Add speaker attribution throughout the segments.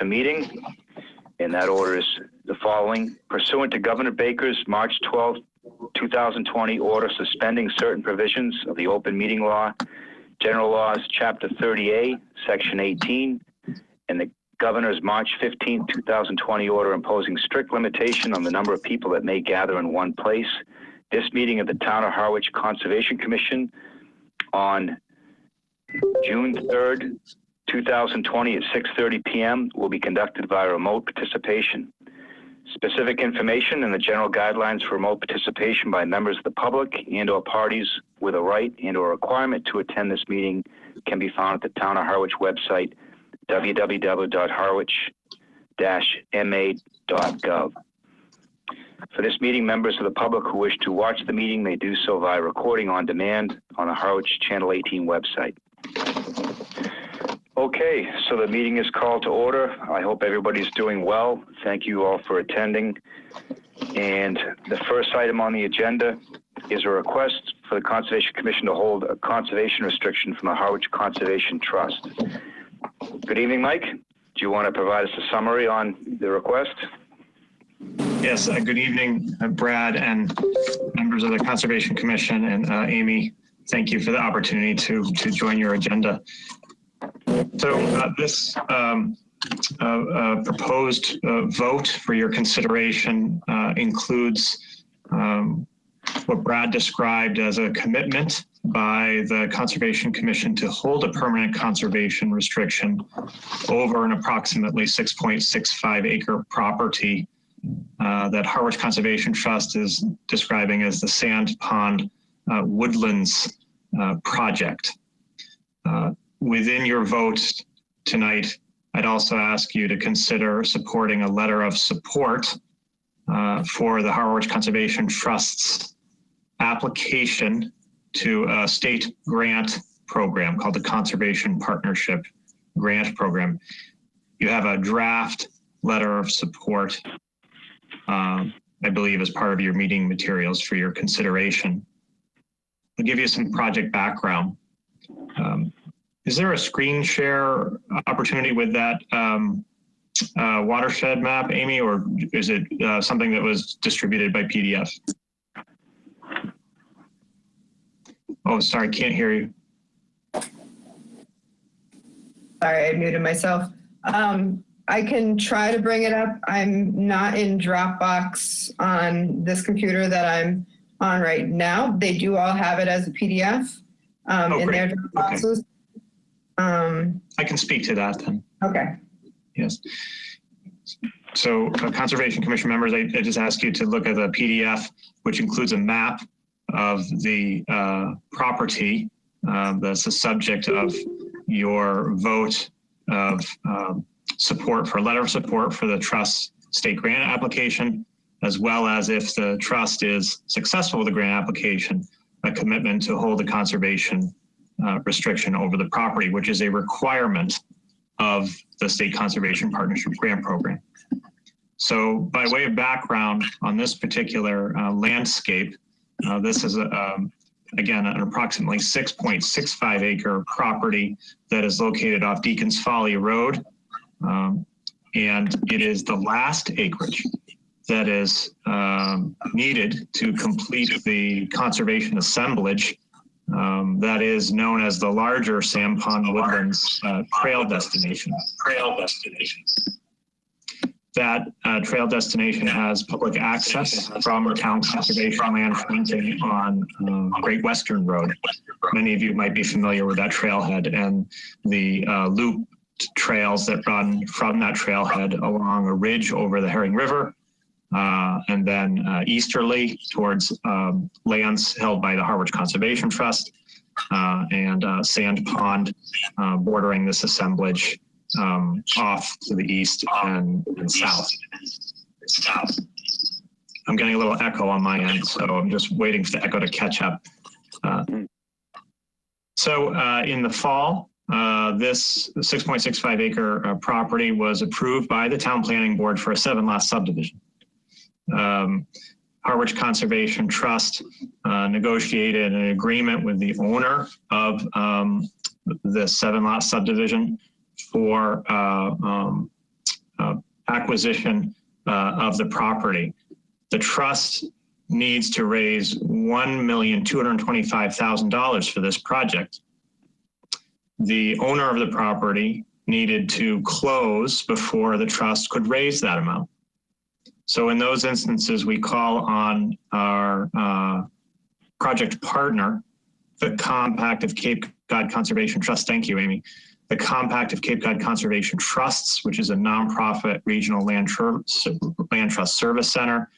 Speaker 1: the meeting, and that order is the following. Pursuant to Governor Baker's March 12, 2020 order suspending certain provisions of the open meeting law, General Laws, Chapter 30A, Section 18, and the Governor's March 15, 2020 order imposing strict limitation on the number of people that may gather in one place, this meeting of the Town of Harwich Conservation Commission on June 3rd, 2020 at 6:30 p.m. will be conducted via remote participation. Specific information and the general guidelines for remote participation by members of the public and/or parties with a right and/or requirement to attend this meeting can be found at the Town of Harwich website, www.harwich-ma.gov. For this meeting, members of the public who wish to watch the meeting may do so via recording on demand on the Harwich Channel 18 website. Okay, so the meeting is called to order. I hope everybody's doing well. Thank you all for attending. And the first item on the agenda is a request for the Conservation Commission to hold a conservation restriction from the Harwich Conservation Trust. Good evening, Mike. Do you want to provide us a summary on the request?
Speaker 2: Yes, good evening, Brad and members of the Conservation Commission, and Amy, thank you for the opportunity to join your agenda. So this proposed vote for your consideration includes what Brad described as a commitment by the Conservation Commission to hold a permanent conservation restriction over an approximately 6.65 acre property that Harwich Conservation Trust is describing as the Sand Pond Woodlands project. Within your vote tonight, I'd also ask you to consider supporting a letter of support for the Harwich Conservation Trust's application to a state grant program called the Conservation Partnership Grant Program. You have a draft letter of support, I believe, as part of your meeting materials for your consideration. I'll give you some project background. Is there a screen share opportunity with that watershed map, Amy, or is it something that was distributed by PDF? Oh, sorry, can't hear you.
Speaker 3: Sorry, I muted myself. I can try to bring it up. I'm not in Dropbox on this computer that I'm on right now. They do all have it as a PDF in their Dropboxes. Okay.
Speaker 2: I can speak to that then.
Speaker 3: Okay.
Speaker 2: Yes. So Conservation Commission members, I just ask you to look at the PDF, which includes a map of the property that's the subject of your vote of support for a letter of support for the trust state grant application, as well as if the trust is successful with the grant application, a commitment to hold a conservation restriction over the property, which is a requirement of the State Conservation Partnership Grant Program. So by way of background on this particular landscape, this is, again, an approximately 6.65 acre property that is located off Deacon's Folly Road. And it is the last acreage that is needed to complete the conservation assemblage that is known as the larger Sand Pond Woodlands trail destination. That trail destination has public access from town conservation land fronting on Great Western Road. Many of you might be familiar with that trailhead and the loop trails that run from that trailhead along a ridge over the Herring River, and then easterly towards lands held by the Harwich Conservation Trust and Sand Pond bordering this assemblage off to the east and south. I'm getting a little echo on my end, so I'm just waiting for the echo to catch up. So in the fall, this 6.65 acre property was approved by the Town Planning Board for a 7-lot subdivision. Harwich Conservation Trust negotiated an agreement with the owner of the 7-lot subdivision for acquisition of the property. The trust needs to raise $1,225,000 for this project. The owner of the property needed to close before the trust could raise that amount. So in those instances, we call on our project partner, the Compact of Cape Cod Conservation Trust. Thank you, Amy. The Compact of Cape Cod Conservation Trusts, which is a nonprofit regional land trust service center,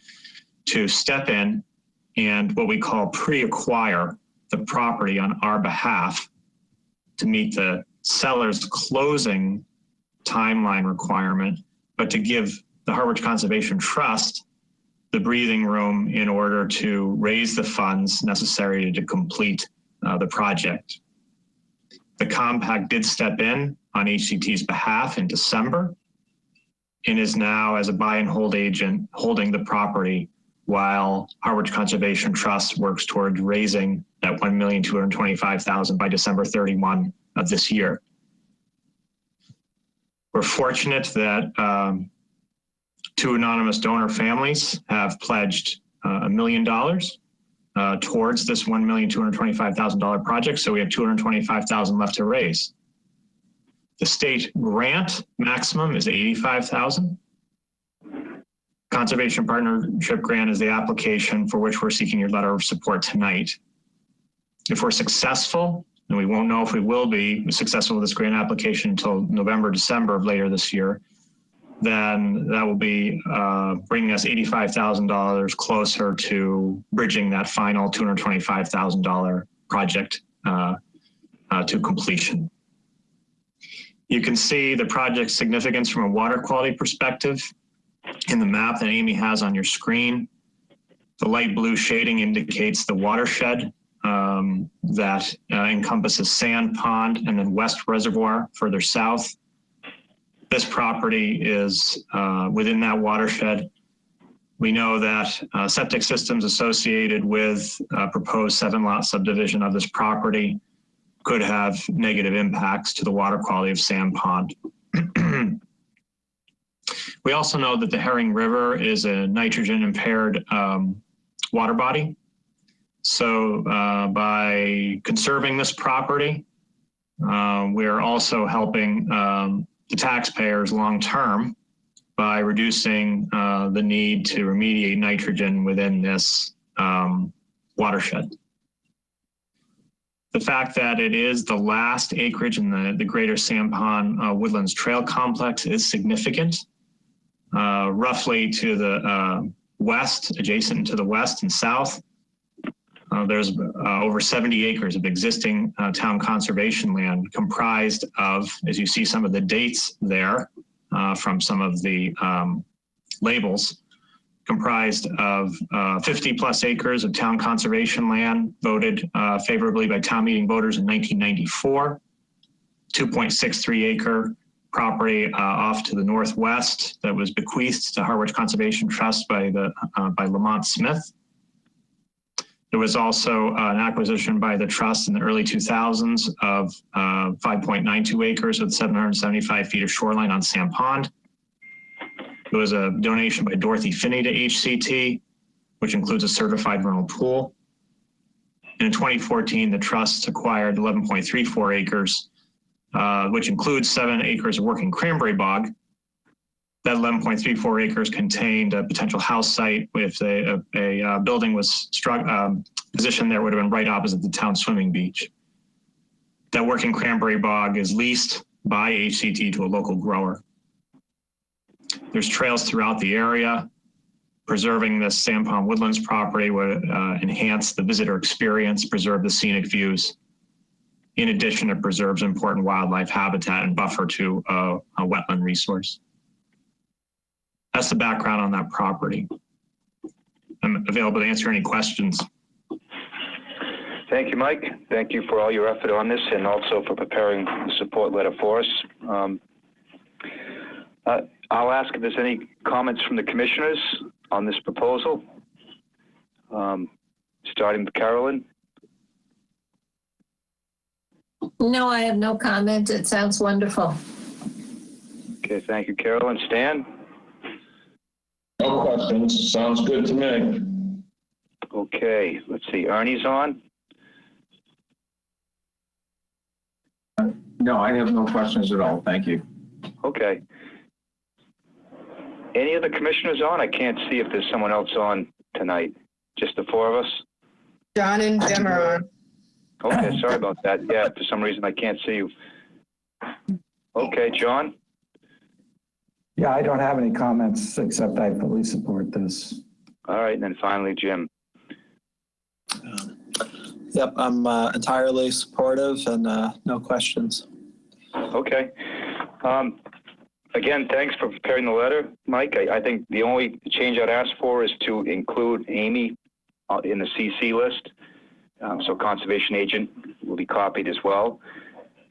Speaker 2: to step in and what we call pre-acquire the property on our behalf to meet the seller's closing timeline requirement, but to give the Harwich Conservation Trust the breathing room in order to raise the funds necessary to complete the project. The Compact did step in on HCT's behalf in December and is now, as a buy and hold agent, holding the property while Harwich Conservation Trust works towards raising that $1,225,000 by December 31 of this year. We're fortunate that two anonymous donor families have pledged $1 million towards this $1,225,000 project, so we have $225,000 left to raise. The state grant maximum is $85,000. Conservation Partnership Grant is the application for which we're seeking your letter of support tonight. If we're successful, and we won't know if we will be successful with this grant application until November, December of later this year, then that will be bringing us $85,000 closer to bridging that final $225,000 project to completion. You can see the project's significance from a water quality perspective in the map that Amy has on your screen. The light blue shading indicates the watershed that encompasses Sand Pond and then West Reservoir further south. This property is within that watershed. We know that septic systems associated with proposed 7-lot subdivision of this property could have negative impacts to the water quality of Sand Pond. We also know that the Herring River is a nitrogen impaired water body. So by conserving this property, we're also helping the taxpayers long-term by reducing the need to remediate nitrogen within this watershed. The fact that it is the last acreage in the Greater Sand Pond Woodlands Trail Complex is significant. Roughly to the west, adjacent to the west and south, there's over 70 acres of existing town conservation land comprised of, as you see some of the dates there from some of the labels, comprised of 50 plus acres of town conservation land voted favorably by town meeting voters in 1994, 2.63 acre property off to the northwest that was bequeathed to Harwich Conservation Trust by Lamont Smith. There was also an acquisition by the trust in the early 2000s of 5.92 acres with 775 feet of shoreline on Sand Pond. There was a donation by Dorothy Finney to HCT, which includes a certified vernal pool. And in 2014, the trust acquired 11.34 acres, which includes 7 acres of working cranberry bog. That 11.34 acres contained a potential house site. If a building was positioned there, would have been right opposite the town swimming beach. That working cranberry bog is leased by HCT to a local grower. There's trails throughout the area. Preserving this Sand Pond Woodlands property would enhance the visitor experience, preserve the scenic views. In addition, it preserves important wildlife habitat and buffer to a wetland resource. That's the background on that property. I'm available to answer any questions.
Speaker 1: Thank you, Mike. Thank you for all your effort on this and also for preparing the support letter for us. I'll ask if there's any comments from the commissioners on this proposal. Starting with Carolyn.
Speaker 4: No, I have no comment. It sounds wonderful.
Speaker 1: Okay, thank you, Carolyn. Stan?
Speaker 5: No questions. Sounds good to me.
Speaker 1: Okay, let's see. Ernie's on.
Speaker 6: No, I have no questions at all. Thank you.
Speaker 1: Okay. Any of the commissioners on? I can't see if there's someone else on tonight. Just the four of us?
Speaker 3: John and Jim are on.
Speaker 1: Okay, sorry about that. Yeah, for some reason I can't see you. Okay, John?
Speaker 7: Yeah, I don't have any comments except I fully support this.
Speaker 1: All right, and then finally, Jim.
Speaker 8: Yep, I'm entirely supportive and no questions.
Speaker 1: Okay. Again, thanks for preparing the letter, Mike. I think the only change I'd ask for is to include Amy in the CC list. So conservation agent will be copied as well.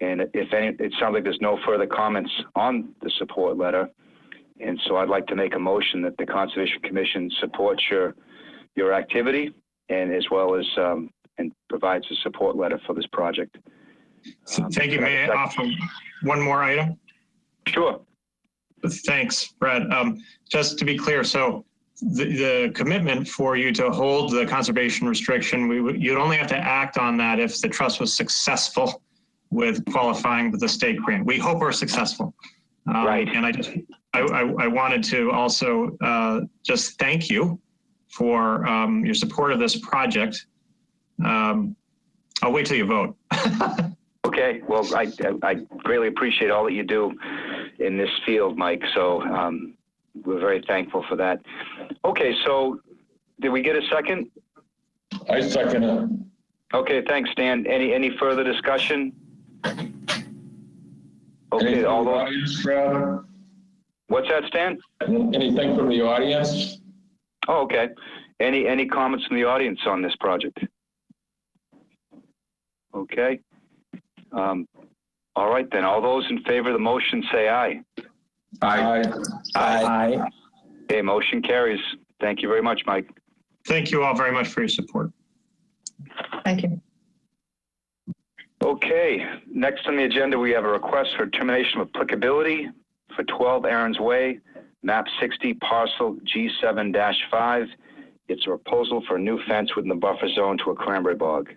Speaker 1: And if any, it sounds like there's no further comments on the support letter. And so I'd like to make a motion that the Conservation Commission supports your activity and as well as and provides a support letter for this project.
Speaker 2: Thank you. May I offer one more item?
Speaker 1: Sure.
Speaker 2: Thanks, Brad. Just to be clear, so the commitment for you to hold the conservation restriction, you'd only have to act on that if the trust was successful with qualifying for the state grant. We hope we're successful.
Speaker 1: Right.
Speaker 2: And I wanted to also just thank you for your support of this project. I'll wait till you vote.
Speaker 1: Okay. Well, I greatly appreciate all that you do in this field, Mike. So we're very thankful for that. Okay. So did we get a second?
Speaker 5: I second it.
Speaker 1: Okay. Thanks, Stan. Any further discussion? Okay.
Speaker 5: Anything
Speaker 1: All
Speaker 5: from the
Speaker 1: those.
Speaker 5: audience, Brad?
Speaker 1: What's that, Stan?
Speaker 5: Anything from the audience?
Speaker 1: Oh, okay. Any comments from the audience on this project? Okay. All right, then. All those in favor of the motion say aye.
Speaker 5: Aye.
Speaker 7: Aye.
Speaker 1: Okay, motion carries. Thank you very much, Mike.
Speaker 2: Thank you all very much for your support.
Speaker 3: Thank you.
Speaker 1: Okay, next on the agenda, we have a request for termination of applicability for 12 Aaron's Way, map 60, parcel G7-5. It's a proposal for a new fence within the buffer zone to a cranberry bog.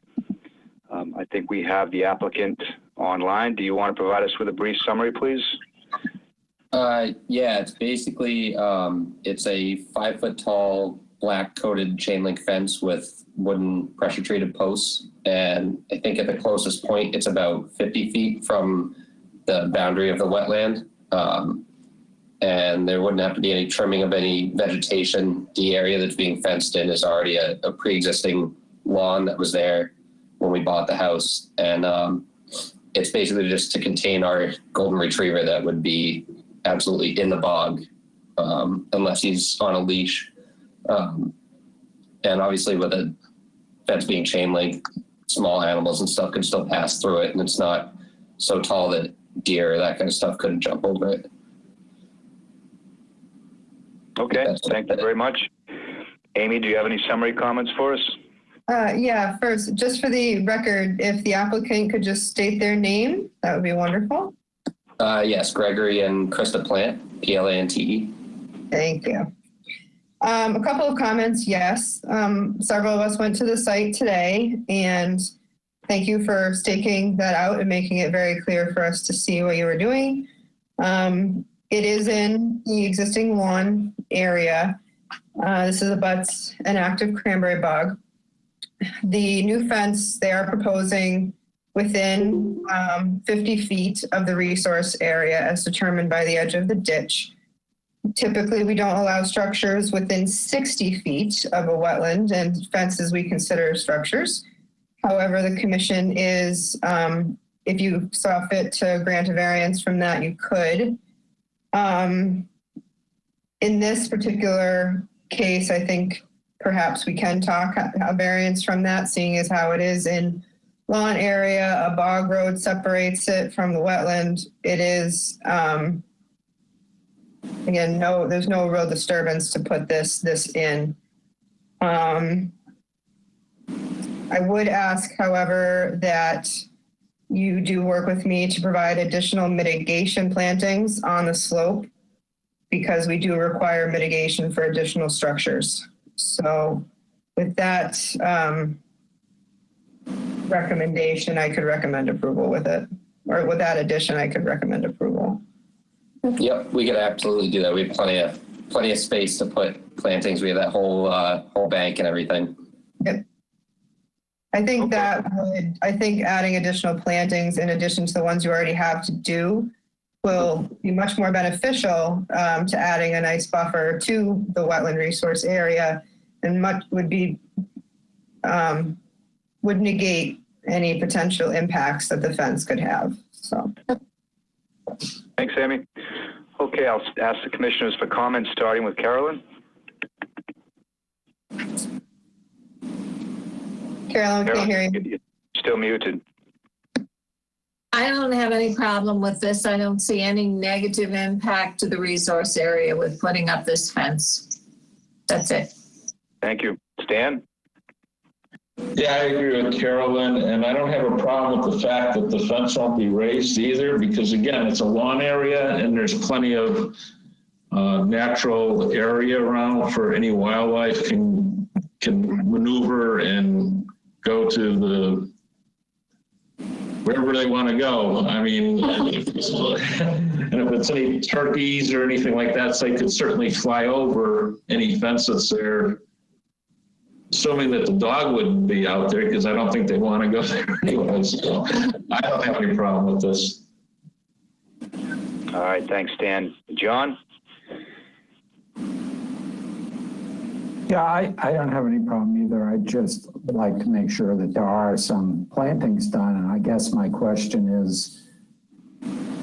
Speaker 1: I think we have the applicant online. Do you want to provide us with a brief summary, please?
Speaker 9: Yeah, it's basically, it's a 5-foot tall black coated chain link fence with wooden pressure treated posts. And I think at the closest point, it's about 50 feet from the boundary of the wetland. And there wouldn't have to be any trimming of any vegetation. The area that's being fenced in is already a pre-existing lawn that was there when we bought the house. And it's basically just to contain our golden retriever that would be absolutely in the bog unless he's on a leash. And obviously with a fence being chain link, small animals and stuff could still pass through it. And it's not so tall that deer or that kind of stuff couldn't jump over it.
Speaker 1: Okay, thank you very much. Amy, do you have any summary comments for us?
Speaker 3: Yeah, first, just for the record, if the applicant could just state their name, that would be wonderful.
Speaker 9: Yes, Gregory and Krista Plant, Plante.
Speaker 3: Thank you. A couple of comments, yes. Several of us went to the site today, and thank you for staking that out and making it very clear for us to see what you were doing. It is in the existing lawn area. This is abuts an active cranberry bog. The new fence they are proposing within 50 feet of the resource area as determined by the edge of the ditch. Typically, we don't allow structures within 60 feet of a wetland, and fences we consider structures. However, the commission is, if you saw fit to grant a variance from that, you could. In this particular case, I think perhaps we can talk a variance from that, seeing as how it is in lawn area, a bog road separates it from the wetland. It is, again, there's no real disturbance to put this in. I would ask, however, that you do work with me to provide additional mitigation plantings on the slope because we do require mitigation for additional structures. So with that recommendation, I could recommend approval with it. Or with that addition, I could recommend approval.
Speaker 9: Yep, we could absolutely do that. We have plenty of space to put plantings. We have that whole bank and everything.
Speaker 3: Yep. I think I think adding additional plantings in addition to the ones you already have to do will be much more beneficial to adding a nice buffer to the wetland resource area, and would negate any potential impacts that the fence could have. So.
Speaker 1: Thanks, Amy. Okay, I'll ask the commissioners for comments, starting with Carolyn.
Speaker 3: Carolyn, can't hear you.
Speaker 1: You're still muted.
Speaker 4: I don't have any problem with this. I don't see any negative impact to the resource area with putting up this fence. That's it.
Speaker 1: Thank you. Stan?
Speaker 5: Yeah, I agree with Carolyn, and I don't have a problem with the fact that the fence won't be raised either, because again, it's a lawn area and there's plenty of natural area around for any wildlife can maneuver and go to wherever they want to go. I mean, and if it's any turkeys or anything like that, so they could certainly fly over any fence that's there. Assuming that the dog wouldn't be out there, because I don't think they want to go there anyway. So I don't have any problem with this.
Speaker 1: All right, thanks, Stan. John?
Speaker 7: Yeah, I don't have any problem either. I just like to make sure that there are some plantings done. And I guess my question is,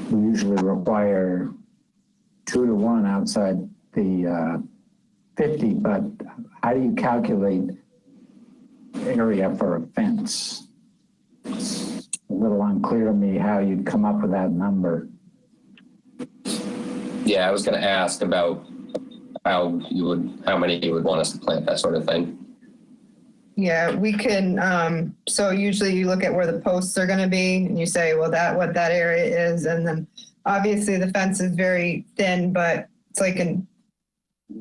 Speaker 7: we usually require 2 to 1 outside the 50, but how do you calculate area for a fence? It's a little unclear to me how you'd come up with that number.
Speaker 9: Yeah, I was going to ask about how many you would want us to plant, that sort of thing.
Speaker 3: Yeah, we can, so usually you look at where the posts are going to be and you say, well, what that area is. And then obviously the fence is very thin, but it's like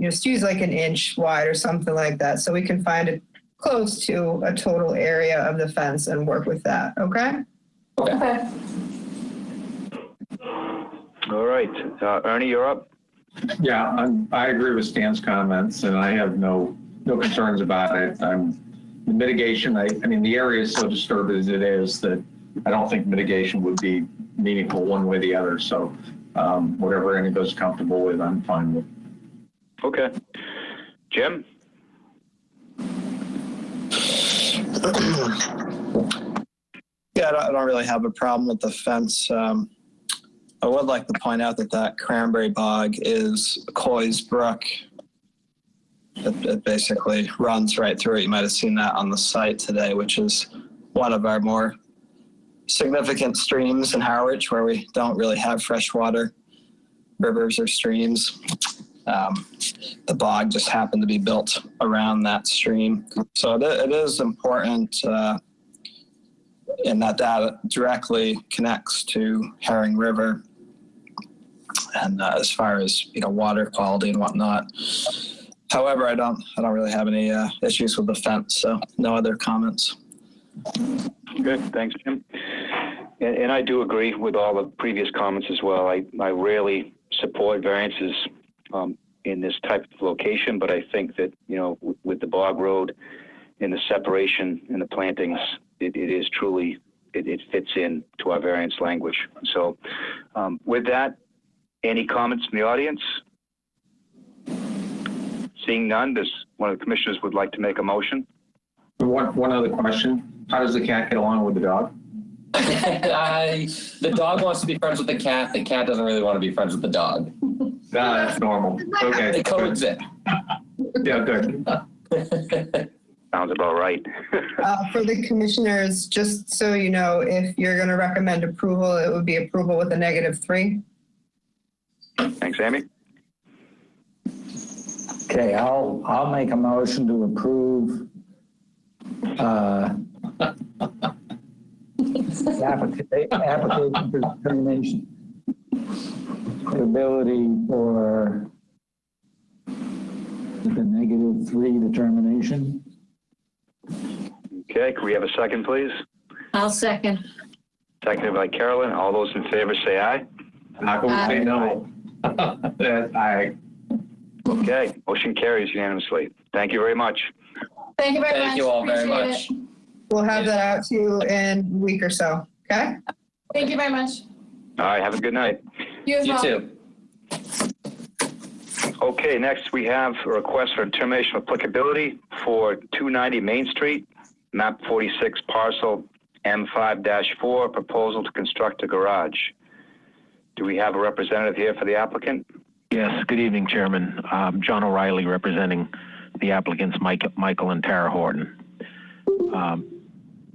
Speaker 3: just use like an inch wide or something like that. So we can find it close to a total area of the fence and work with that. Okay?
Speaker 4: Okay.
Speaker 1: All right. Ernie, you're up.
Speaker 6: Yeah, I agree with Stan's comments, and I have no concerns about it. The mitigation, I mean, the area is so disturbed as it is that I don't think mitigation would be meaningful one way or the other. So whatever anybody's comfortable with, I'm fine with.
Speaker 1: Okay. Jim?
Speaker 8: Yeah, I don't really have a problem with the fence. I would like to point out that cranberry bog is Coy's Brook. It basically runs right through it. You might have seen that on the site today, which is one of our more significant streams in Harwich, where we don't really have freshwater rivers or streams. The bog just happened to be built around that stream. So it is important in that directly connects to Herring River. And as far as water quality and whatnot. However, I don't really have any issues with the fence, so no other comments.
Speaker 1: Good, thanks, Jim. And I do agree with all the previous comments as well. I rarely support variances in this type of location, but I think that with the bog road and the separation and the plantings, it is truly it fits in to our variance language. So with that. Any comments from the audience? Seeing none, does one of the commissioners would like to make a motion?
Speaker 6: One other question. How does the cat get along with the dog?
Speaker 9: The dog wants to be friends with the cat. The cat doesn't really want to be friends with the dog.
Speaker 6: That's normal. Okay.
Speaker 9: They coexist.
Speaker 6: Yeah, good.
Speaker 1: Sounds about right.
Speaker 3: For the commissioners, just so you know, if you're going to recommend approval, it would be approval with a -3.
Speaker 1: Thanks, Amy.
Speaker 7: Okay, I'll make a motion to approve application for determination ability for with a -3 determination.
Speaker 1: Okay, can we have a second, please?
Speaker 4: I'll second.
Speaker 1: Seconded by Carolyn. All those in favor say aye.
Speaker 6: How can we say no? Aye.
Speaker 1: Okay, motion carries unanimously. Thank you very much.
Speaker 4: Thank you very much.
Speaker 9: Thank you all very
Speaker 4: Appreciate
Speaker 9: much.
Speaker 4: it.
Speaker 3: We'll have that out to you in a week or so. Okay?
Speaker 4: Thank you very much.
Speaker 1: All right, have a good night.
Speaker 4: You as
Speaker 9: You
Speaker 4: well.
Speaker 9: too.
Speaker 1: Okay, next we have a request for termination of applicability for 290 Main Street, map 46, parcel M5-4, proposal to construct a garage. Do we have a representative here for the applicant?
Speaker 10: Yes, good evening, Chairman. John O'Reilly representing the applicants, Michael and Tara Horton.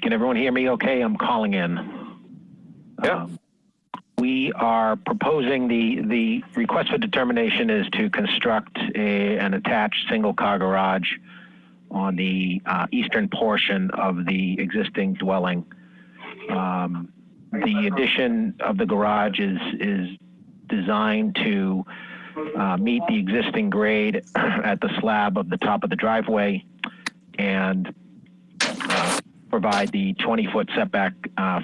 Speaker 10: Can everyone hear me okay? I'm calling in.
Speaker 1: Yeah.
Speaker 10: We are proposing the request for determination is to construct an attached single-car garage on the eastern portion of the existing dwelling. The addition of the garage is designed to meet the existing grade at the slab of the top of the driveway and provide the 20-foot setback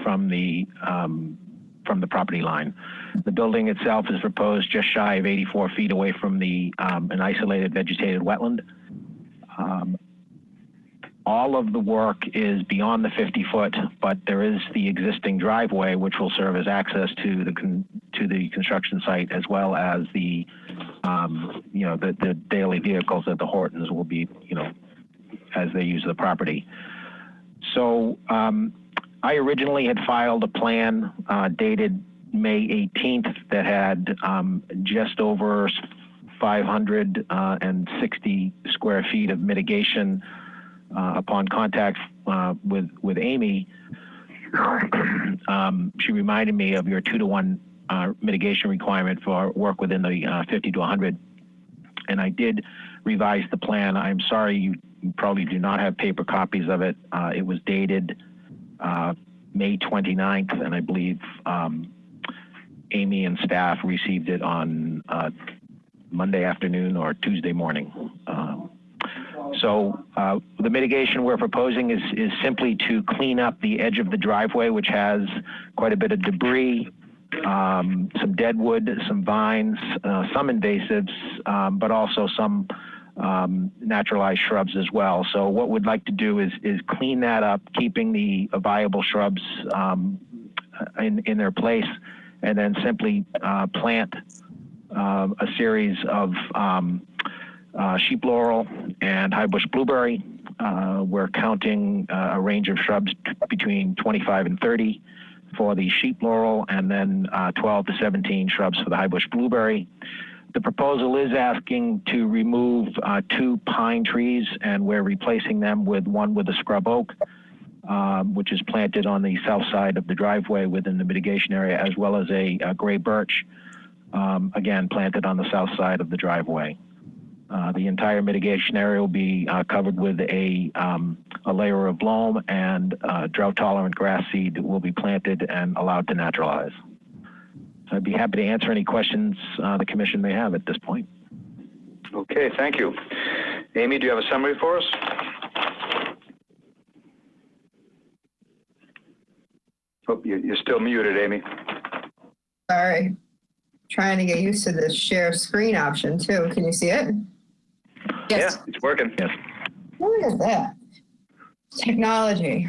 Speaker 10: from the property line. The building itself is proposed just shy of 84 feet away from an isolated vegetated wetland. All of the work is beyond the 50-foot, but there is the existing driveway, which will serve as access to the construction site, as well as the daily vehicles that the Hortons will be, as they use the property. So I originally had filed a plan dated May 18th that had just over 560 square feet of mitigation. Upon contact with Amy, she reminded me of your 2-to-1 mitigation requirement for work within the 50 to 100. And I did revise the plan. I'm sorry you probably do not have paper copies of it. It was dated May 29th, and I believe Amy and staff received it on Monday afternoon or Tuesday morning. So the mitigation we're proposing is simply to clean up the edge of the driveway, which has quite a bit of debris, some dead wood, some vines, some invasives, but also some naturalized shrubs as well. So what we'd like to do is clean that up, keeping the viable shrubs in their place, and then simply plant a series of sheep laurel and high bush blueberry. We're counting a range of shrubs between 25 and 30 for the sheep laurel, and then 12 to 17 shrubs for the high bush blueberry. The proposal is asking to remove 2 pine trees, and we're replacing them with one with a scrub oak, which is planted on the south side of the driveway within the mitigation area, as well as a gray birch, again, planted on the south side of the driveway. The entire mitigation area will be covered with a layer of loam, and drought-tolerant grass seed will be planted and allowed to naturalize. So I'd be happy to answer any questions the commission may have at this point.
Speaker 1: Okay, thank you. Amy, do you have a summary for us? Oh, you're still muted, Amy.
Speaker 3: Sorry. Trying to get used to this share screen option too. Can you see it?
Speaker 4: Yes.
Speaker 1: Yeah, it's working.
Speaker 10: Yes.
Speaker 3: Look at that. Technology.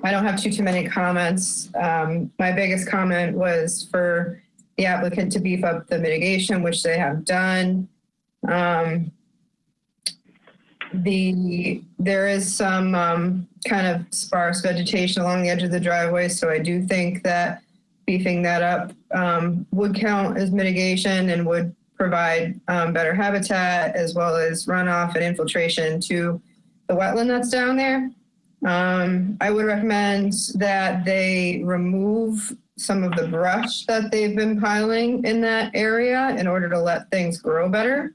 Speaker 3: I don't have too many comments. My biggest comment was for the applicant to beef up the mitigation, which they have done. There is some kind of sparse vegetation along the edge of the driveway, so I do think that beefing that up would count as mitigation and would provide better habitat as well as runoff and infiltration to the wetland that's down there. I would recommend that they remove some of the brush that they've been piling in that area in order to let things grow better.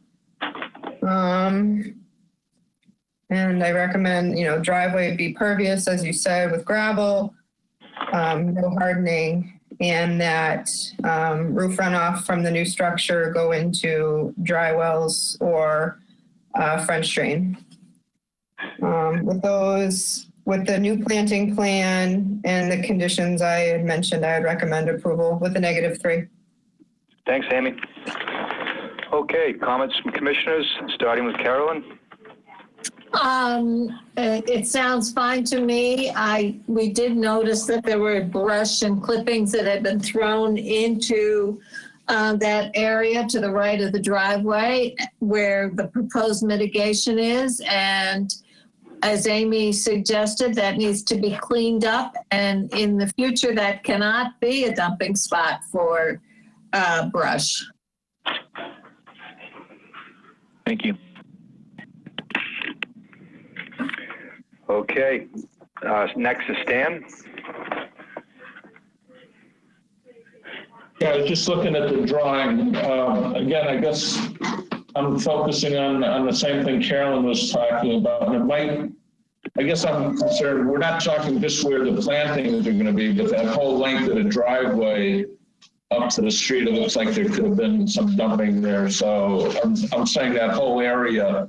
Speaker 3: And I recommend, driveway be pervious, as you said, with gravel, no hardening, and that roof runoff from the new structure go into dry wells or French drain. With the new planting plan and the conditions I had mentioned, I would recommend approval with a -3.
Speaker 1: Thanks, Amy. Okay, comments from commissioners, starting with Carolyn.
Speaker 4: It sounds fine to me. We did notice that there were brush and clippings that had been thrown into that area to the right of the driveway where the proposed mitigation is. And as Amy suggested, that needs to be cleaned up. And in the future, that cannot be a dumping spot for brush.
Speaker 10: Thank you.
Speaker 1: Okay, next is Stan.
Speaker 5: Yeah, I was just looking at the drawing. Again, I guess I'm focusing on the same thing Carolyn was talking about. And it might, I guess I'm concerned, we're not talking just where the plantings are going to be, but that whole length of the driveway up to the street, it looks like there could have been some dumping there. So I'm saying that whole area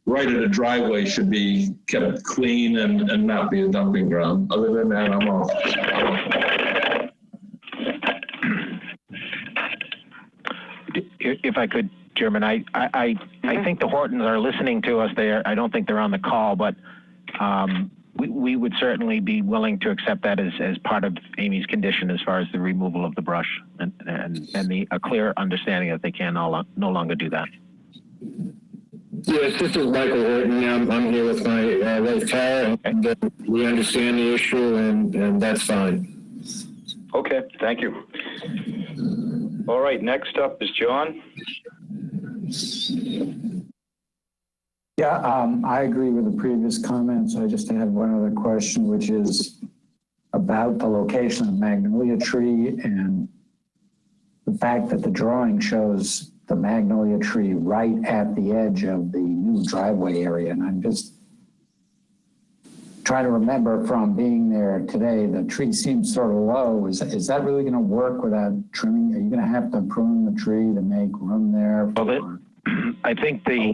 Speaker 5: right at the driveway should be kept clean and not be a dumping ground. Other than that, I'm off.
Speaker 10: If I could, Chairman, I think the Hortons are listening to us there. I don't think they're on the call, but we would certainly be willing to accept that as part of Amy's condition as far as the removal of the brush and a clear understanding that they can no longer do that.
Speaker 11: Yes, this is Michael Horton. I'm here with my wife Tara, and we understand the issue, and that's fine.
Speaker 1: Okay, thank you. All right, next up is John.
Speaker 7: Yeah, I agree with the previous comments. I just have one other question, which is about the location of Magnolia tree and the fact that the drawing shows the Magnolia tree right at the edge of the new driveway area. And I'm just trying to remember from being there today, the tree seems sort of low. Is that really going to work without trimming? Are you going to have to prune the tree to make room there?
Speaker 10: I think the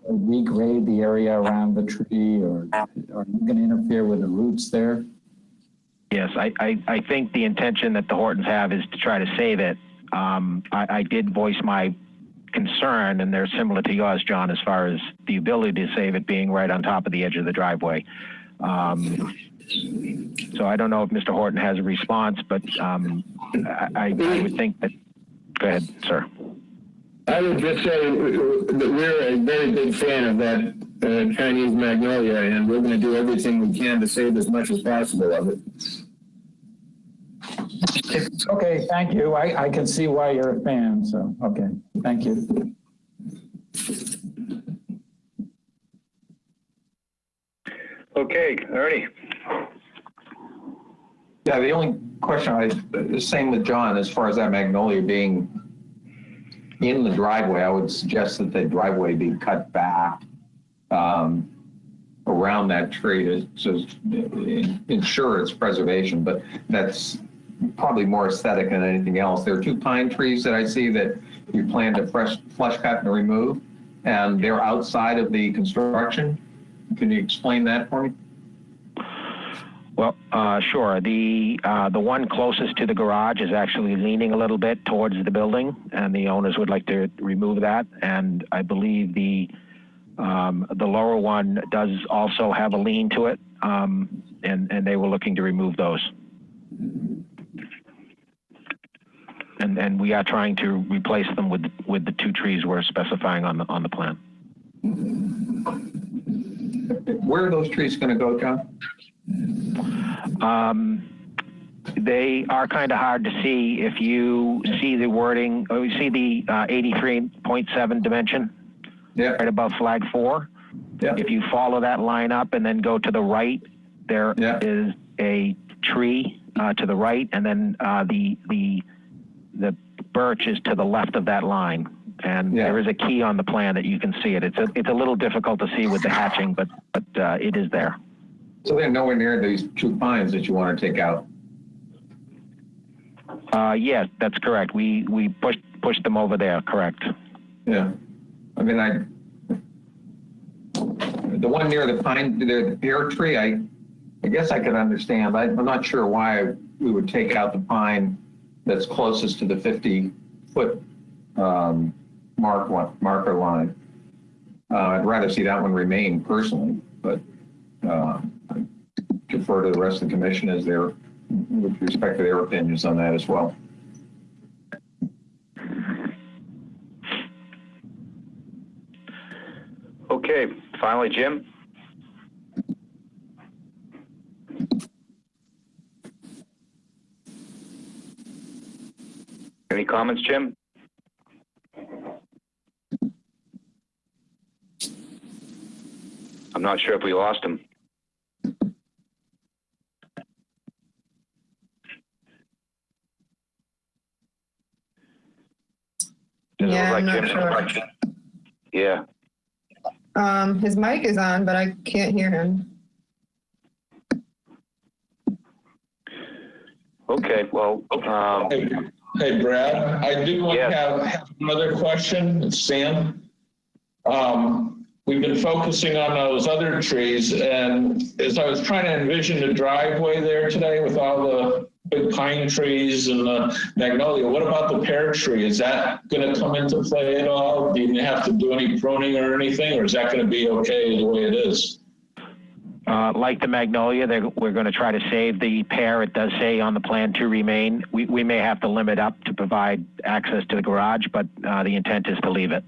Speaker 7: regrade the area around the tree, or are you going to interfere with the roots there?
Speaker 10: Yes, I think the intention that the Hortons have is to try to save it. I did voice my concern, and they're similar to yours, John, as far as the ability to save it being right on top of the edge of the driveway. So I don't know if Mr. Horton has a response, but I would think that. Go ahead, sir.
Speaker 11: I would just say that we're a very big fan of that Chinese magnolia, and we're going to do everything we can to save as much as possible of it.
Speaker 7: Okay, thank you. I can see why you're a fan, so, okay, thank you.
Speaker 1: Okay, Ernie.
Speaker 6: Yeah, the only question the same with John, as far as that magnolia being in the driveway, I would suggest that the driveway be cut back around that tree to ensure its preservation, but that's probably more aesthetic than anything else. There are 2 pine trees that I see that you plan to flush cut and remove, and they're outside of the construction. Can you explain that for me?
Speaker 10: Well, sure. The one closest to the garage is actually leaning a little bit towards the building, and the owners would like to remove that. And I believe the lower one does also have a lean to it, and they were looking to remove those. And we are trying to replace them with the 2 trees we're specifying on the plan.
Speaker 6: Where are those trees going to go, John?
Speaker 10: They are kind of hard to see. If you see the wording, or you see the 83.7 dimension, right above flag 4. Yeah. If you follow that line up and then go to the right, there is a tree to the right, and then the birch is to the left of that line. And there is a key on the plan that you can see it. It's a little difficult to see with the hatching, but it is there.
Speaker 6: So they're nowhere near these 2 pines that you want to take out.
Speaker 10: Yes, that's correct. We pushed them over there, correct.
Speaker 6: Yeah. I mean, the one near the pear tree, I guess I could understand. I'm not sure why we would take out the pine that's closest to the 50-foot marker line. I'd rather see that one remain personally, but I defer to the rest of the commission with respect to their opinions on that as well.
Speaker 1: Okay, finally, Jim. Any comments, Jim? I'm not sure if we lost him.
Speaker 3: Yeah, I'm not sure.
Speaker 1: Yeah.
Speaker 3: His mic is on, but I can't hear him.
Speaker 1: Okay, well.
Speaker 5: Hey, Brad, I do want
Speaker 1: Yes.
Speaker 5: to have another question. It's Sam. We've been focusing on those other trees, and as I was trying to envision the driveway there today with all the big pine trees and the magnolia, what about the pear tree? Is that going to come into play at all? Do you have to do any pruning or anything, or is that going to be okay the way it is?
Speaker 10: Like the magnolia, we're going to try to save the pear. It does say on the plan to remain. We may have to limit up to provide access to the garage, but the intent is to leave it.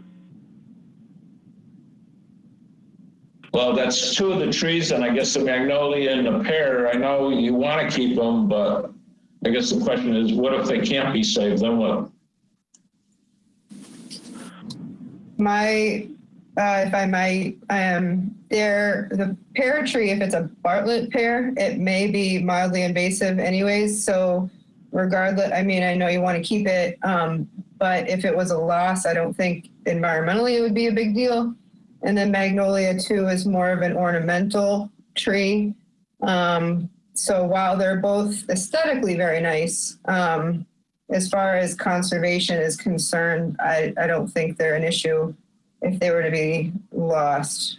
Speaker 5: Well, that's two of the trees, and I guess the magnolia and the pear, I know you want to keep them, but I guess the question is, what if they can't be saved? Then what?
Speaker 3: If I might, the pear tree, if it's a Bartlett pear, it may be mildly invasive anyways. So regardless, I mean, I know you want to keep it, but if it was a loss, I don't think environmentally it would be a big deal. And then magnolia too is more of an ornamental tree. So while they're both aesthetically very nice, as far as conservation is concerned, I don't think they're an issue if they were to be lost.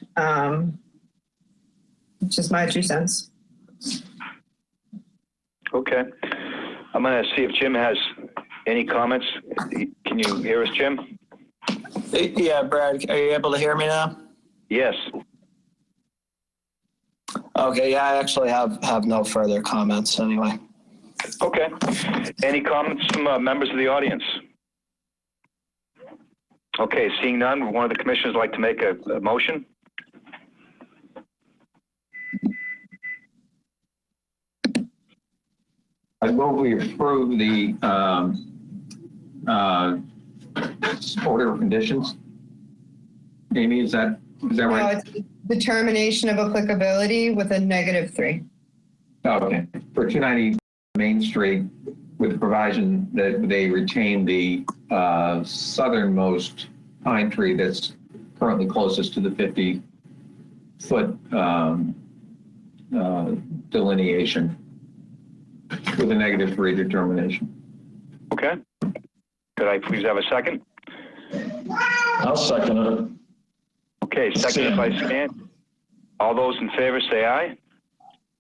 Speaker 3: Just my 2 cents.
Speaker 1: Okay. I'm going to see if Jim has any comments. Can you hear us, Jim?
Speaker 8: Yeah, Brad, are you able to hear me now?
Speaker 1: Yes.
Speaker 8: Okay, yeah, I actually have no further comments anyway.
Speaker 1: Okay. Any comments from members of the audience? Okay, seeing none, would one of the commissioners like to make a motion?
Speaker 6: I move we approve the order of conditions. Amy, is that
Speaker 3: No,
Speaker 6: right?
Speaker 3: it's determination of applicability with a -3.
Speaker 6: Oh, okay. For 290 Main Street, with the provision that they retain the southernmost pine tree that's currently closest to the 50-foot delineation with a -3 determination.
Speaker 1: Okay. Could I please have a second?
Speaker 5: I'll second it.
Speaker 1: Okay, seconded by Stan. All those in favor say aye.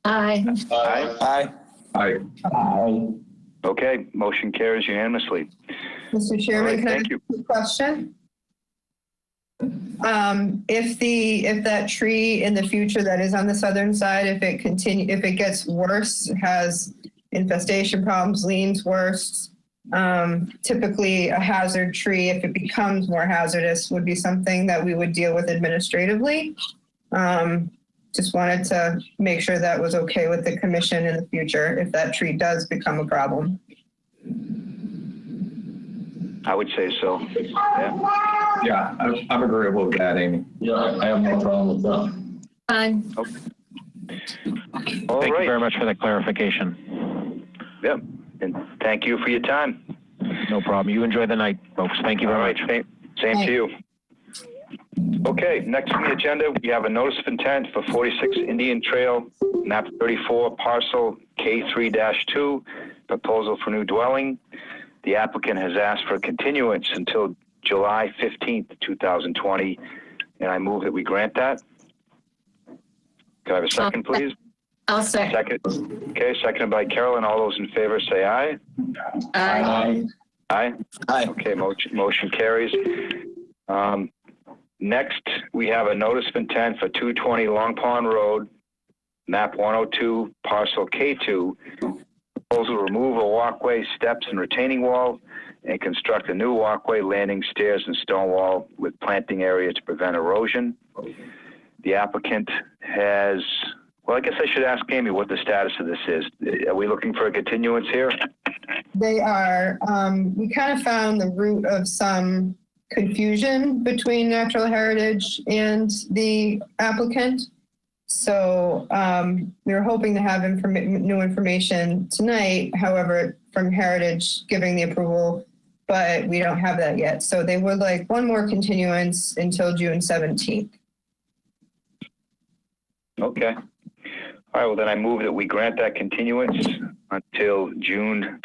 Speaker 4: Aye.
Speaker 1: Aye.
Speaker 8: Aye.
Speaker 6: Aye.
Speaker 1: Okay, motion carries unanimously.
Speaker 3: Mr. Chairman,
Speaker 1: All right,
Speaker 3: can I
Speaker 1: thank
Speaker 3: ask
Speaker 1: you.
Speaker 3: a question? If that tree in the future that is on the southern side, if it gets worse, has infestation problems, leans worse, typically a hazard tree, if it becomes more hazardous, would be something that we would deal with administratively. Just wanted to make sure that was okay with the commission in the future if that tree does become a problem.
Speaker 1: I would say so. Yeah.
Speaker 6: Yeah, I'm agreeable with that, Amy.
Speaker 5: Yeah, I have no problem with that.
Speaker 4: Fine.
Speaker 1: All
Speaker 10: Thank
Speaker 1: right.
Speaker 10: you very much for that clarification.
Speaker 1: Yep. And thank you for your time.
Speaker 10: No problem. You enjoy the night, folks. Thank you
Speaker 1: All
Speaker 10: very
Speaker 1: right.
Speaker 10: much.
Speaker 1: Same to you. Okay, next on the agenda, we have a notice of intent for 46 Indian Trail, map 34, parcel K3-2, proposal for new dwelling. The applicant has asked for a continuance until July 15th, 2020, and I move that we grant that. Can I have a second, please?
Speaker 4: I'll second.
Speaker 1: Second. Okay, seconded by Carolyn. All those in favor say aye.
Speaker 4: Aye.
Speaker 1: Aye?
Speaker 8: Aye.
Speaker 1: Okay, motion carries. Next, we have a notice of intent for 220 Long Pond Road, map 102, parcel K2. Proposal to remove a walkway, steps, and retaining wall, and construct a new walkway, landing, stairs, and stone wall with planting area to prevent erosion. The applicant has, well, I guess I should ask Amy what the status of this is. Are we looking for a continuance here?
Speaker 3: They are. We kind of found the root of some confusion between Natural Heritage and the applicant. So we were hoping to have new information tonight, however, from Heritage giving the approval, but we don't have that yet. So they would like one more continuance until June 17th.
Speaker 1: Okay. All right, well then I move that we grant that continuance until June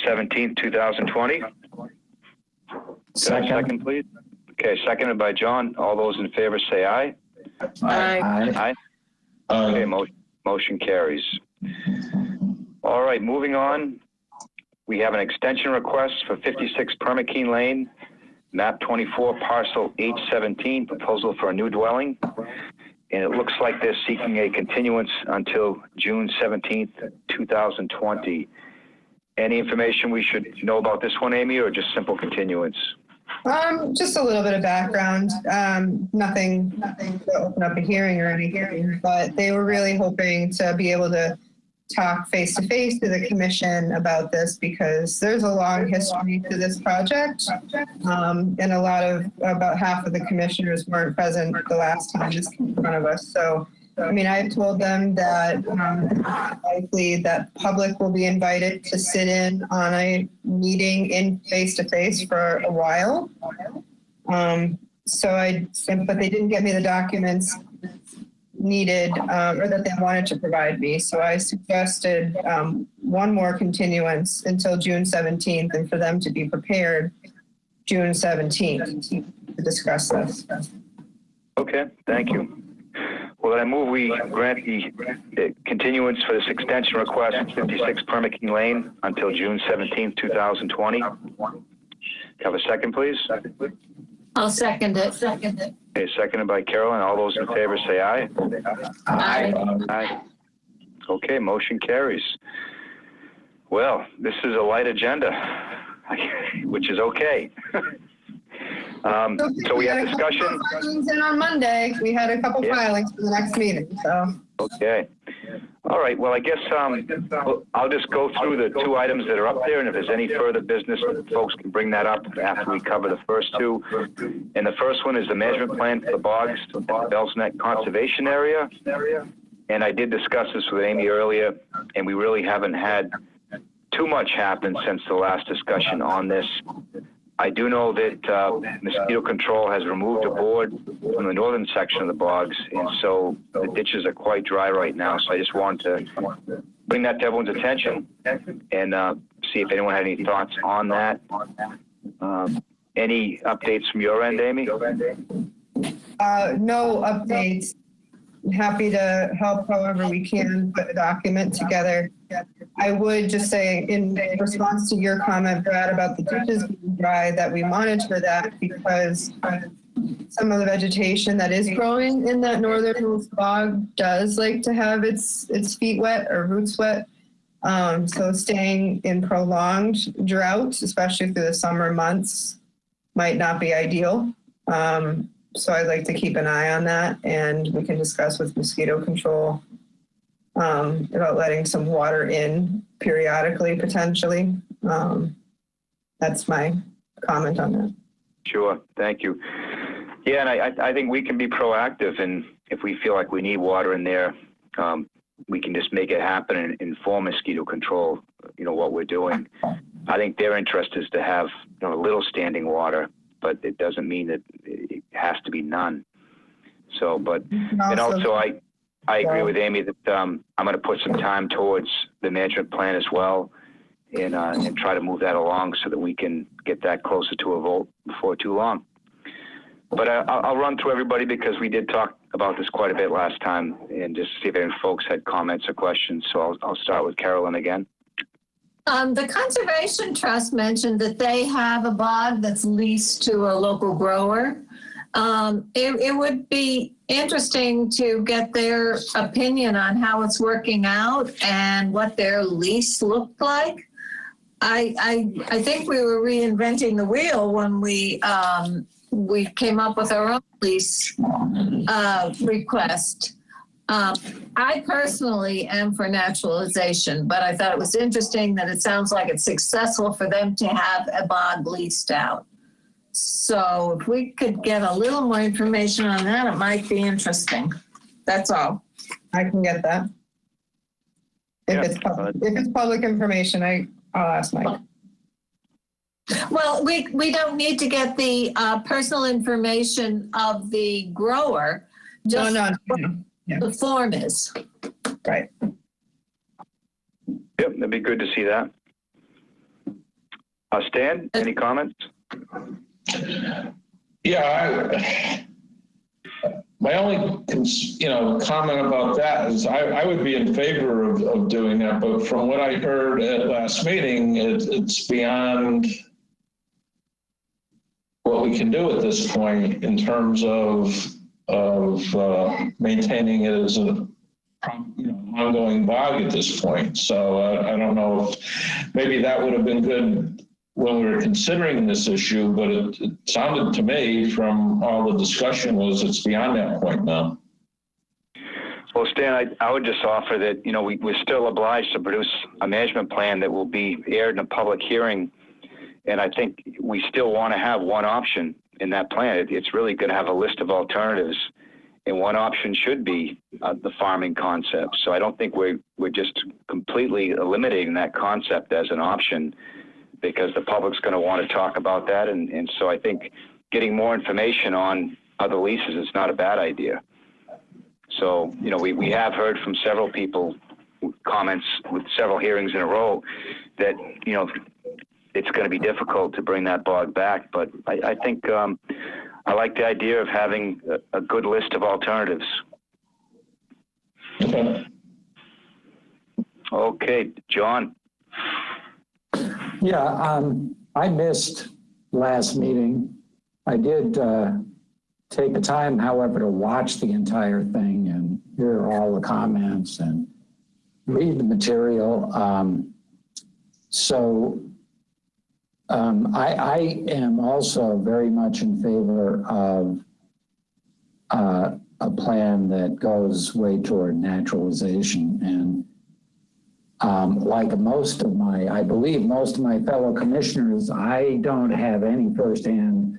Speaker 1: 17th, 2020. Second, please. Okay, seconded by John. All those in favor say aye.
Speaker 4: Aye.
Speaker 1: Okay, motion carries. All right, moving on. We have an extension request for 56 Permaqueen Lane, map 24, parcel H17, proposal for a new dwelling. And it looks like they're seeking a continuance until June 17th, 2020. Any information we should know about this one, Amy, or just simple continuance?
Speaker 3: Just a little bit of background. Nothing to open up a hearing or anything, but they were really hoping to be able to talk face to face to the commission about this because there's a long history to this project. And about half of the commissioners weren't present the last time this came in front of us. So, I mean, I've told them that likely that public will be invited to sit in on a meeting in face to face for a while. But they didn't get me the documents needed or that they wanted to provide me. So I suggested one more continuance until June 17th and for them to be prepared June 17th to discuss this.
Speaker 1: Okay, thank you. Well, then I move we grant the continuance for this extension request, 56 Permaqueen Lane, until June 17th, 2020. Have a second, please?
Speaker 4: I'll second it.
Speaker 1: Okay, seconded by Carolyn. All those in favor say aye.
Speaker 4: Aye.
Speaker 1: Aye. Okay, motion carries. Well, this is a light agenda, which is okay. So we have discussion.
Speaker 3: And on Monday, we had a couple filings for the next meeting. So.
Speaker 1: Okay. All right. Well, I guess I'll just go through the two items that are up there, and if there's any further business, folks can bring that up after we cover the first two. And the first one is the management plan for the bogs, Bell's Neck Conservation Area. And I did discuss this with Amy earlier, and we really haven't had too much happen since the last discussion on this. I do know that mosquito control has removed a board from the northern section of the bogs, and so the ditches are quite dry right now. So I just wanted to bring that to everyone's attention and see if anyone had any thoughts on that. Any updates from your end, Amy?
Speaker 3: No updates. Happy to help however we can put a document together. I would just say in response to your comment, Brad, about the ditches being dry, that we monitor that because some of the vegetation that is growing in that northern bog does like to have its feet wet or roots wet. So staying in prolonged drought, especially through the summer months, might not be ideal. So I'd like to keep an eye on that, and we can discuss with mosquito control about letting some water in periodically, potentially. That's my comment on that.
Speaker 1: Sure, thank you. Yeah, and I think we can be proactive, and if we feel like we need water in there, we can just make it happen and inform mosquito control, what we're doing. I think their interest is to have a little standing water, but it doesn't mean that it has to be none. So, and also I agree with Amy that I'm going to put some time towards the management plan as well. and try to move that along so that we can get that closer to a vote before too long. But I'll run through everybody because we did talk about this quite a bit last time, and just see if any folks had comments or questions. So I'll start with Carolyn again.
Speaker 4: The Conservation Trust mentioned that they have a bog that's leased to a local grower. It would be interesting to get their opinion on how it's working out and what their lease looked like. I think we were reinventing the wheel when we came up with our own lease request. I personally am for naturalization, but I thought it was interesting that it sounds like it's successful for them to have a bog leased out. So if we could get a little more information on that, it might be interesting. That's all.
Speaker 3: I can get that. If it's public information, I'll ask Mike.
Speaker 4: Well, we don't need to get the personal information of the grower. Just
Speaker 3: No. Yeah.
Speaker 4: the form is.
Speaker 3: Right.
Speaker 1: Yep, that'd be good to see that. Stan, any comments?
Speaker 5: Yeah, my only comment about that is I would be in favor of doing that, but from what I heard at last meeting, it's beyond what we can do at this point in terms of maintaining it as a ongoing bog at this point. So I don't know if maybe that would have been good when we were considering this issue, but it sounded to me from all the discussion was it's beyond that point now.
Speaker 1: Well, Stan, I would just offer that, we're still obliged to produce a management plan that will be aired in a public hearing. And I think we still want to have one option in that plan. It's really going to have a list of alternatives. And one option should be the farming concept. So I don't think we're just completely eliminating that concept as an option, because the public's going to want to talk about that. And so I think getting more information on other leases is not a bad idea. So, we have heard from several people, comments with several hearings in a row, that, it's going to be difficult to bring that bog back. But I think I like the idea of having a good list of alternatives. Okay, John.
Speaker 7: Yeah, I missed last meeting. I did take the time, however, to watch the entire thing and hear all the comments and read the material. I am also very much in favor of a plan that goes way toward naturalization. And I believe most of my fellow commissioners, I don't have any firsthand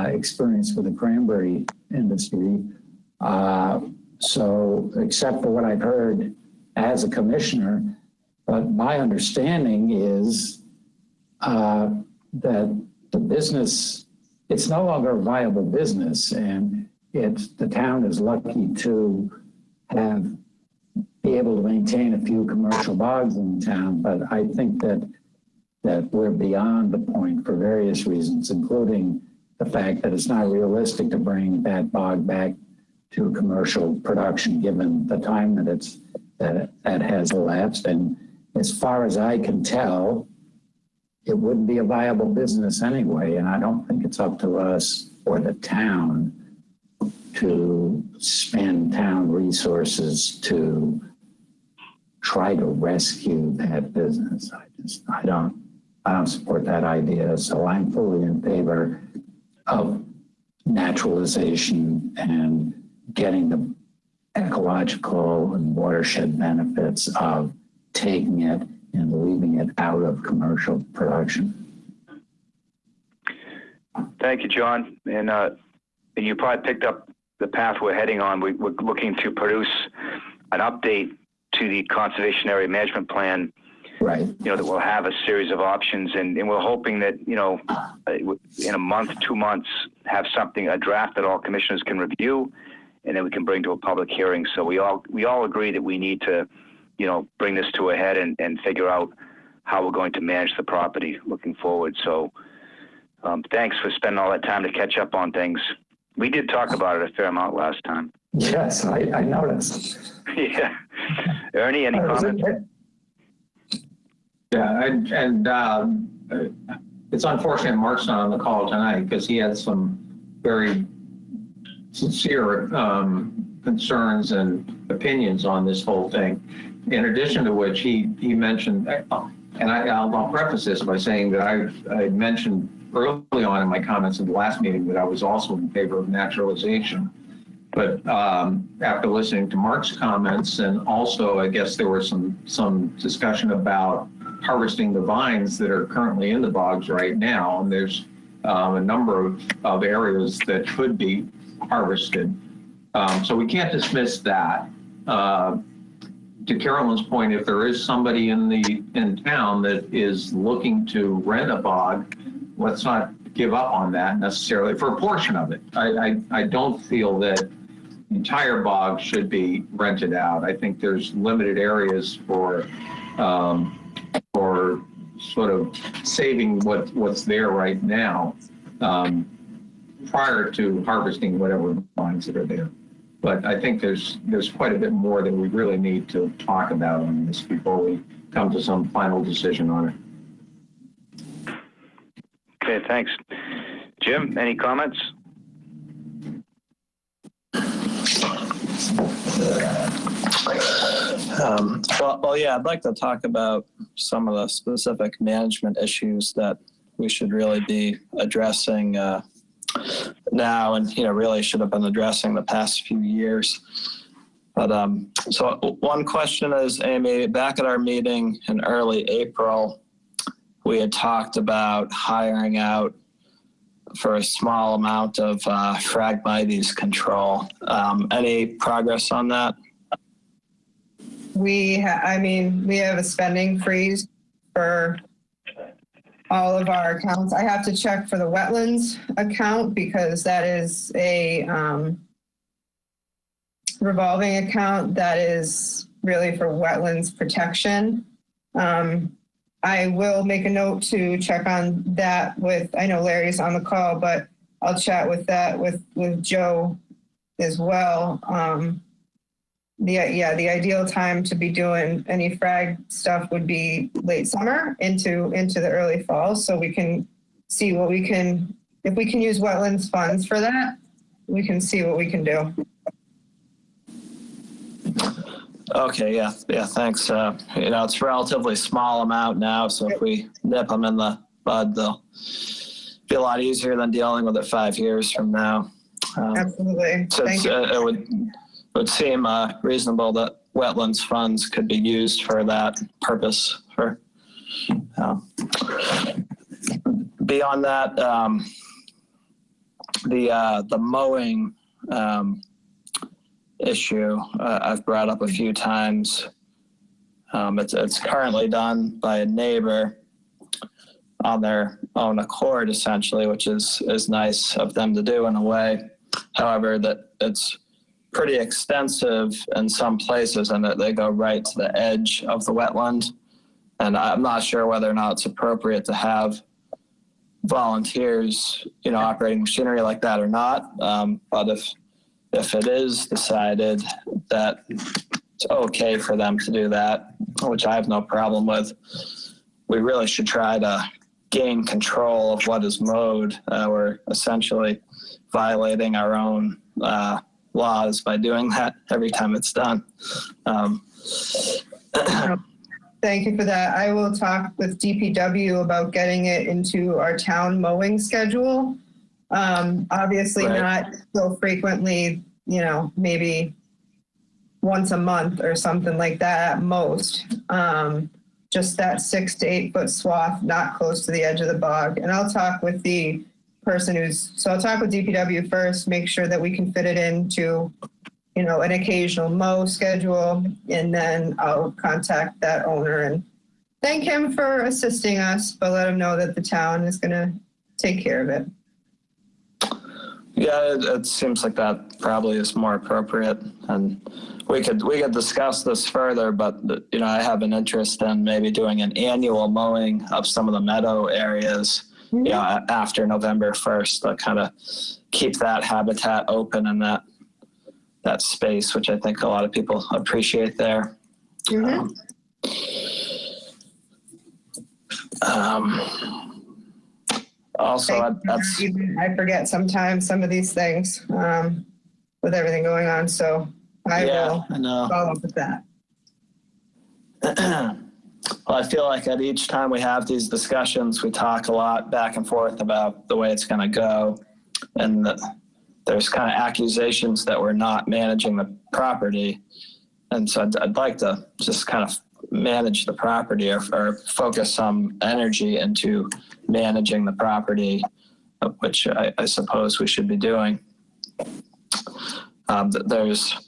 Speaker 7: experience with the cranberry industry. So except for what I've heard as a commissioner, but my understanding is that the business, it's no longer a viable business, and the town is lucky to be able to maintain a few commercial bogs in town. But I think that we're beyond the point for various reasons, including the fact that it's not realistic to bring that bog back to commercial production given the time that has elapsed. And as far as I can tell, it wouldn't be a viable business anyway. And I don't think it's up to us or the town to spend town resources to try to rescue that business. I don't support that idea. So I'm fully in favor of naturalization and getting the ecological and watershed benefits of taking it and leaving it out of commercial production.
Speaker 1: Thank you, John. And you probably picked up the path we're heading on. We're looking to produce an update to the Conservation Area Management Plan,
Speaker 7: right?
Speaker 1: That will have a series of options, and we're hoping that, in a month, 2 months, have a draft that all commissioners can review, and then we can bring to a public hearing. So we all agree that we need to, bring this to a head and figure out how we're going to manage the property looking forward. So thanks for spending all that time to catch up on things. We did talk about it a fair amount last time.
Speaker 7: Yes, I noticed.
Speaker 1: Yeah. Ernie, any comments?
Speaker 6: Yeah, and it's unfortunate Mark's not on the call tonight because he had some very sincere concerns and opinions on this whole thing. In addition to which, he mentioned, and I'll preface this by saying that I mentioned early on in my comments in the last meeting that I was also in favor of naturalization. But after listening to Mark's comments, and also I guess there was some discussion about harvesting the vines that are currently in the bogs right now, and there's a number of areas that could be harvested. So we can't dismiss that. To Carolyn's point, if there is somebody in town that is looking to rent a bog, let's not give up on that necessarily for a portion of it. I don't feel that the entire bog should be rented out. I think there's limited areas for sort of saving what's there right now prior to harvesting whatever vines that are there. But I think there's quite a bit more that we really need to talk about on this before we come to some final decision on it.
Speaker 1: Okay, thanks. Jim, any comments?
Speaker 8: Well, yeah, I'd like to talk about some of the specific management issues that we should really be addressing now, and really should have been addressing the past few years. But so one question is, Amy, back at our meeting in early April, we had talked about hiring out for a small amount of Phragmites control. Any progress on that?
Speaker 3: We have a spending freeze for all of our accounts. I have to check for the wetlands account because that is a revolving account that is really for wetlands protection. I will make a note to check on that I know Larry's on the call, but I'll chat with that with Joe as well. The ideal time to be doing any frag stuff would be late summer into the early fall, so we can see if we can use wetlands funds for that, we can see what we can do.
Speaker 8: Okay, yeah, thanks. It's a relatively small amount now, so if we nip them in the bud, they'll be a lot easier than dealing with it 5 years from now.
Speaker 3: Absolutely.
Speaker 8: So it would seem reasonable that wetlands funds could be used for that purpose. Beyond that, the mowing issue I've brought up a few times. It's currently done by a neighbor on their own accord, essentially, which is nice of them to do in a way. However, that it's pretty extensive in some places, and that they go right to the edge of the wetland. And I'm not sure whether or not it's appropriate to have volunteers, operating machinery like that or not. But if it is decided that it's okay for them to do that, which I have no problem with, we really should try to gain control of what is mowed. We're essentially violating our own laws by doing that every time it's done.
Speaker 3: Thank you for that. I will talk with DPW about getting it into our town mowing schedule. Obviously not so frequently, maybe once a month or something like that at most. Just that 6 to 8 foot swath, not close to the edge of the bog. And I'll talk with the person I'll talk with DPW first, make sure that we can fit it into, an occasional mow schedule. And then I'll contact that owner and thank him for assisting us, but let him know that the town is going to take care of it.
Speaker 8: Yeah, it seems like that probably is more appropriate, and we could discuss this further. But I have an interest in maybe doing an annual mowing of some of the meadow areas.
Speaker 3: Mm-hmm.
Speaker 8: After November 1st, to kind of keep that habitat open and that space, which I think a lot of people appreciate there.
Speaker 3: Mm-hmm.
Speaker 8: Also,
Speaker 3: I forget sometimes some of these things with everything going on, so I will follow up with that.
Speaker 8: Well, I feel like at each time we have these discussions, we talk a lot back and forth about the way it's going to go, and there's kind of accusations that we're not managing the property, and so I'd like to just kind of manage the property or focus some energy into managing the property, which I suppose we should be doing. There's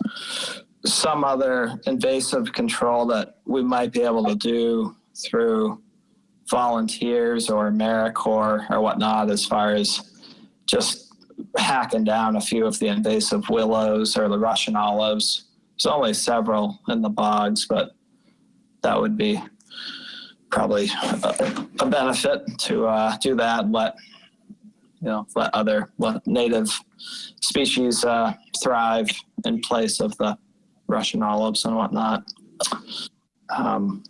Speaker 8: some other invasive control that we might be able to do through volunteers or AmeriCorps or whatnot, as far as just hacking down a few of the invasive willows or the Russian olives. There's only several in the bogs, but that would be probably a benefit to do that and let other native species thrive in place of the Russian olives and whatnot. And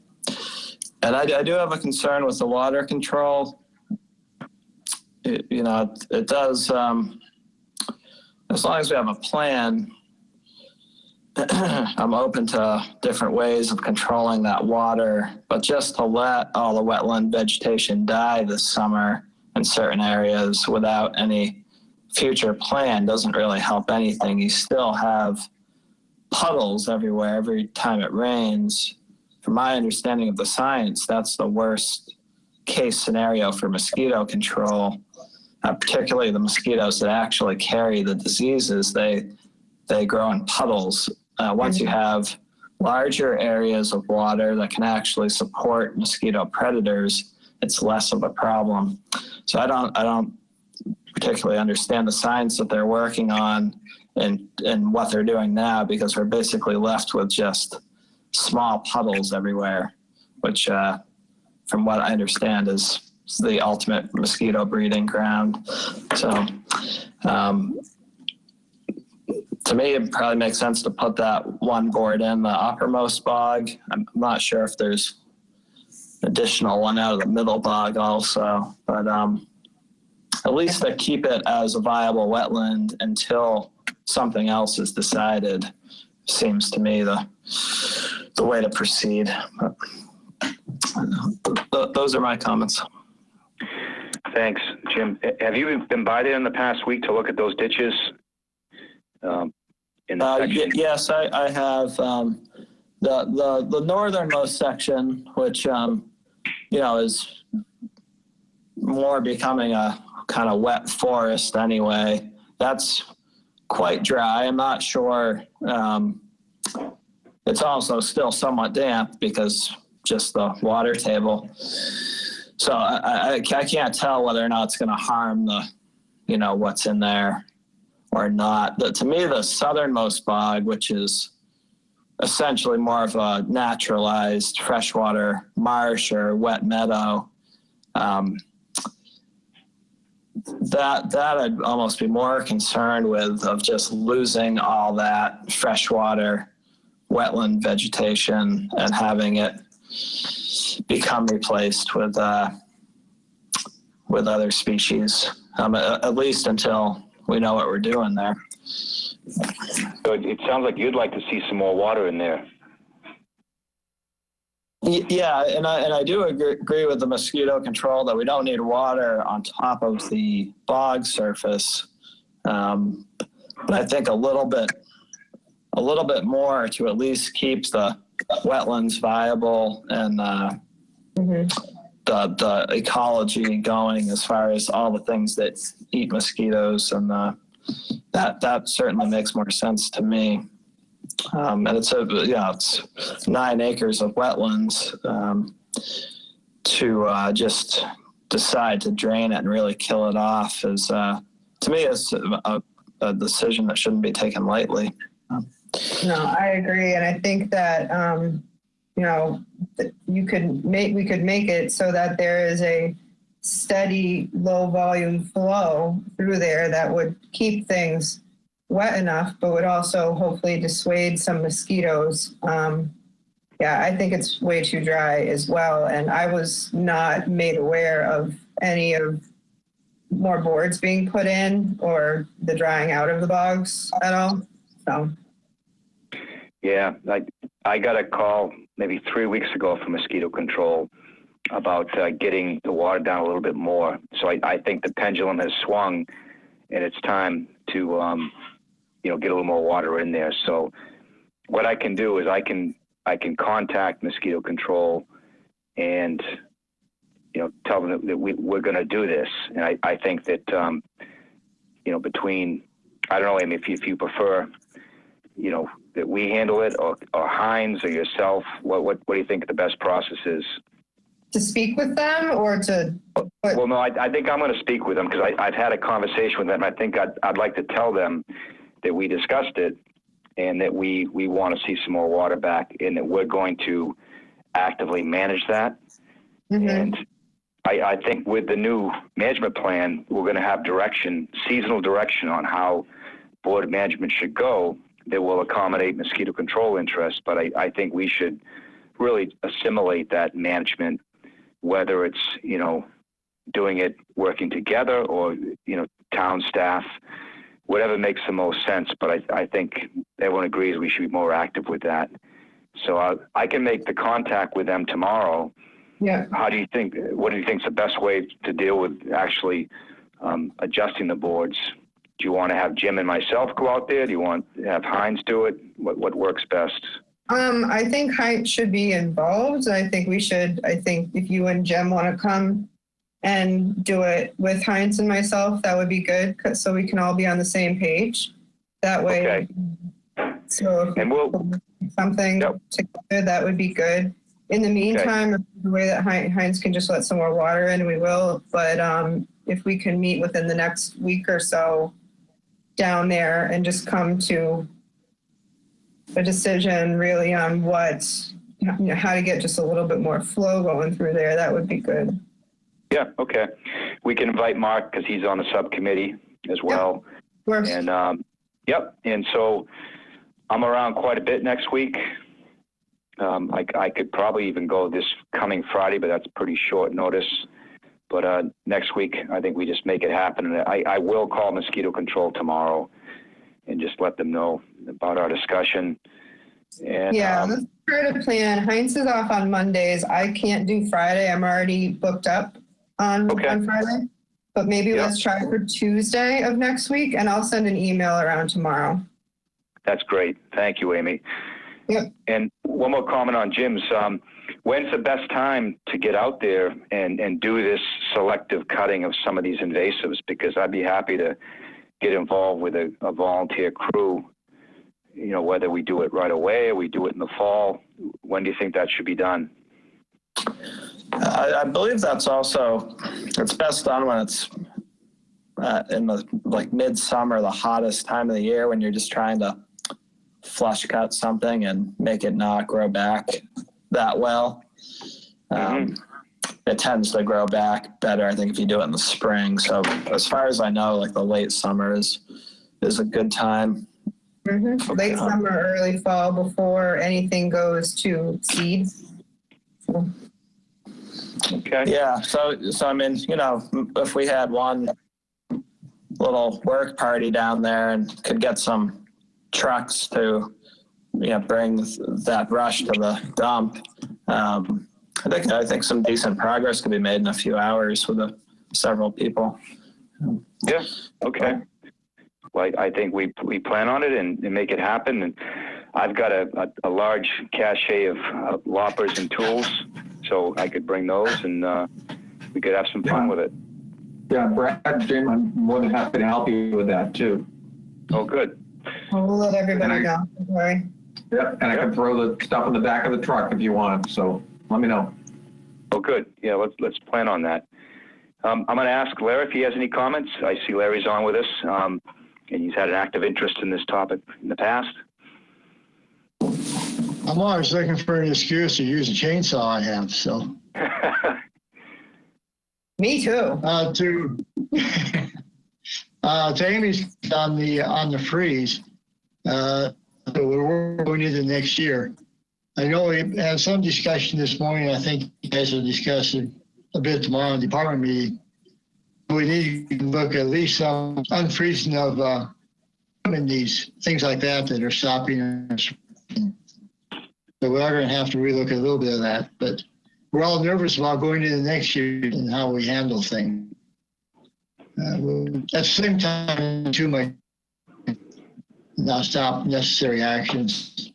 Speaker 8: I do have a concern with the water control. It does, as long as we have a plan, I'm open to different ways of controlling that water, but just to let all the wetland vegetation die this summer in certain areas without any future plan doesn't really help anything. You still have puddles everywhere every time it rains. From my understanding of the science, that's the worst case scenario for mosquito control, particularly the mosquitoes that actually carry the diseases. They grow in puddles. Once you have larger areas of water that can actually support mosquito predators, it's less of a problem. So I don't particularly understand the science that they're working on and what they're doing now, because we're basically left with just small puddles everywhere, which from what I understand is the ultimate mosquito breeding ground. So to me, it probably makes sense to put that one board in the uppermost bog. I'm not sure if there's additional one out of the middle bog also, but at least to keep it as a viable wetland until something else is decided seems to me the way to proceed. But those are my comments.
Speaker 1: Thanks, Jim. Have you been by there in the past week to look at those ditches?
Speaker 8: Yes, I have. The northernmost section, which is more becoming a kind of wet forest anyway. That's quite dry. I'm not sure. It's also still somewhat damp because just the water table. So I can't tell whether or not it's going to harm the, what's in there or not. To me, the southernmost bog, which is essentially more of a naturalized freshwater marsh or wet meadow, that I'd almost be more concerned with, of just losing all that freshwater wetland vegetation and having it become replaced with other species, at least until we know what we're doing there.
Speaker 1: So it sounds like you'd like to see some more water in there.
Speaker 8: Yeah, and I do agree with the mosquito control that we don't need water on top of the bog surface. But I think a little bit more to at least keep the wetlands viable and the ecology going, as far as all the things that eat mosquitoes, and that certainly makes more sense to me. And it's 9 acres of wetlands. To just decide to drain it and really kill it off is, to me, is a decision that shouldn't be taken lightly.
Speaker 3: No, I agree. And I think that, you know, we could make it so that there is a steady low volume flow through there that would keep things wet enough, but would also hopefully dissuade some mosquitoes. Yeah, I think it's way too dry as well. And I was not made aware of any of more boards being put in or the drying out of the bogs at all. So.
Speaker 1: Yeah, I got a call maybe 3 weeks ago from mosquito control about getting the water down a little bit more. So I think the pendulum has swung, and it's time to get a little more water in there. So what I can do is I can contact mosquito control and tell them that we're going to do this. And I think that between, I don't know, Amy, if you prefer, that we handle it, or Heinz or yourself, what do you think the best process is?
Speaker 3: To speak with them or to?
Speaker 1: Well, no, I think I'm going to speak with them because I've had a conversation with them. I think I'd like to tell them that we discussed it and that we want to see some more water back and that we're going to actively manage that. Mm-hmm. And I think with the new management plan, we're going to have seasonal direction on how board management should go that will accommodate mosquito control interests. But I think we should really assimilate that management, whether it's, doing it working together or, town staff, whatever makes the most sense. But I think everyone agrees we should be more active with that. So I can make the contact with them tomorrow.
Speaker 3: Yeah.
Speaker 1: What do you think is the best way to deal with actually adjusting the boards? Do you want to have Jim and myself go out there? Do you want to have Heinz do it? What works best?
Speaker 3: I think Heinz should be involved. I think if you and Jim want to come and do it with Heinz and myself, that would be good, so we can all be on the same page. That way. Okay. So if we'll something together, that would be good. In the meantime, the way that Heinz can just let some more water in, we will. But if we can meet within the next week or so down there and just come to a decision really on how to get just a little bit more flow going through there, that would be good.
Speaker 1: Yeah, okay. We can invite Mark because he's on the subcommittee as well.
Speaker 3: Yep.
Speaker 1: And and so I'm around quite a bit next week. I could probably even go this coming Friday, but that's pretty short notice. But next week, I think we just make it happen. And I will call mosquito control tomorrow and just let them know about our discussion. And,
Speaker 3: let's try to plan. Heinz is off on Mondays. I can't do Friday. I'm already booked up on Friday. But maybe let's try for Tuesday of next week, and I'll send an email around tomorrow.
Speaker 1: That's great. Thank you, Amy.
Speaker 3: Yep.
Speaker 1: And one more comment on Jim's. When's the best time to get out there and do this selective cutting of some of these invasives? Because I'd be happy to get involved with a volunteer crew, whether we do it right away or we do it in the fall. When do you think that should be done?
Speaker 8: I believe it's best done when it's in the midsummer, the hottest time of the year, when you're just trying to flush cut something and make it not grow back that well. It tends to grow back better, I think, if you do it in the spring. So as far as I know, the late summer is a good time.
Speaker 3: Mm-hmm. Late summer, early fall, before anything goes to seed. So.
Speaker 1: Okay.
Speaker 8: Yeah. So I mean, if we had one little work party down there and could get some trucks to, bring that brush to the dump, I think some decent progress could be made in a few hours with several people.
Speaker 1: Yeah. Okay. Well, I think we plan on it and make it happen. And I've got a large cache of loppers and tools, so I could bring those and we could have some fun with it.
Speaker 6: Yeah, Brad, Jim, I'm more than happy to help you with that too.
Speaker 1: Oh, good.
Speaker 3: Well, we'll let everybody know. Don't worry.
Speaker 6: Yep, and I can throw the stuff in the back of the truck if you want. So let me know.
Speaker 1: Oh, good. Yeah, let's plan on that. I'm going to ask Larry if he has any comments. I see Larry's on with us. and he's had an active interest in this topic in the past.
Speaker 12: I'm always looking for an excuse to use a chainsaw I have, so.
Speaker 3: Me too.
Speaker 12: To Amy's on the freeze, so we're going into next year. I know we had some discussion this morning. I think you guys will discuss it a bit tomorrow in the department meeting. We need to look at least some unfreezing of these things like that are stopping us. So we are going to have to relook at a little bit of that, but we're all nervous about going into next year and how we handle things. At the same time, too much not stop necessary actions.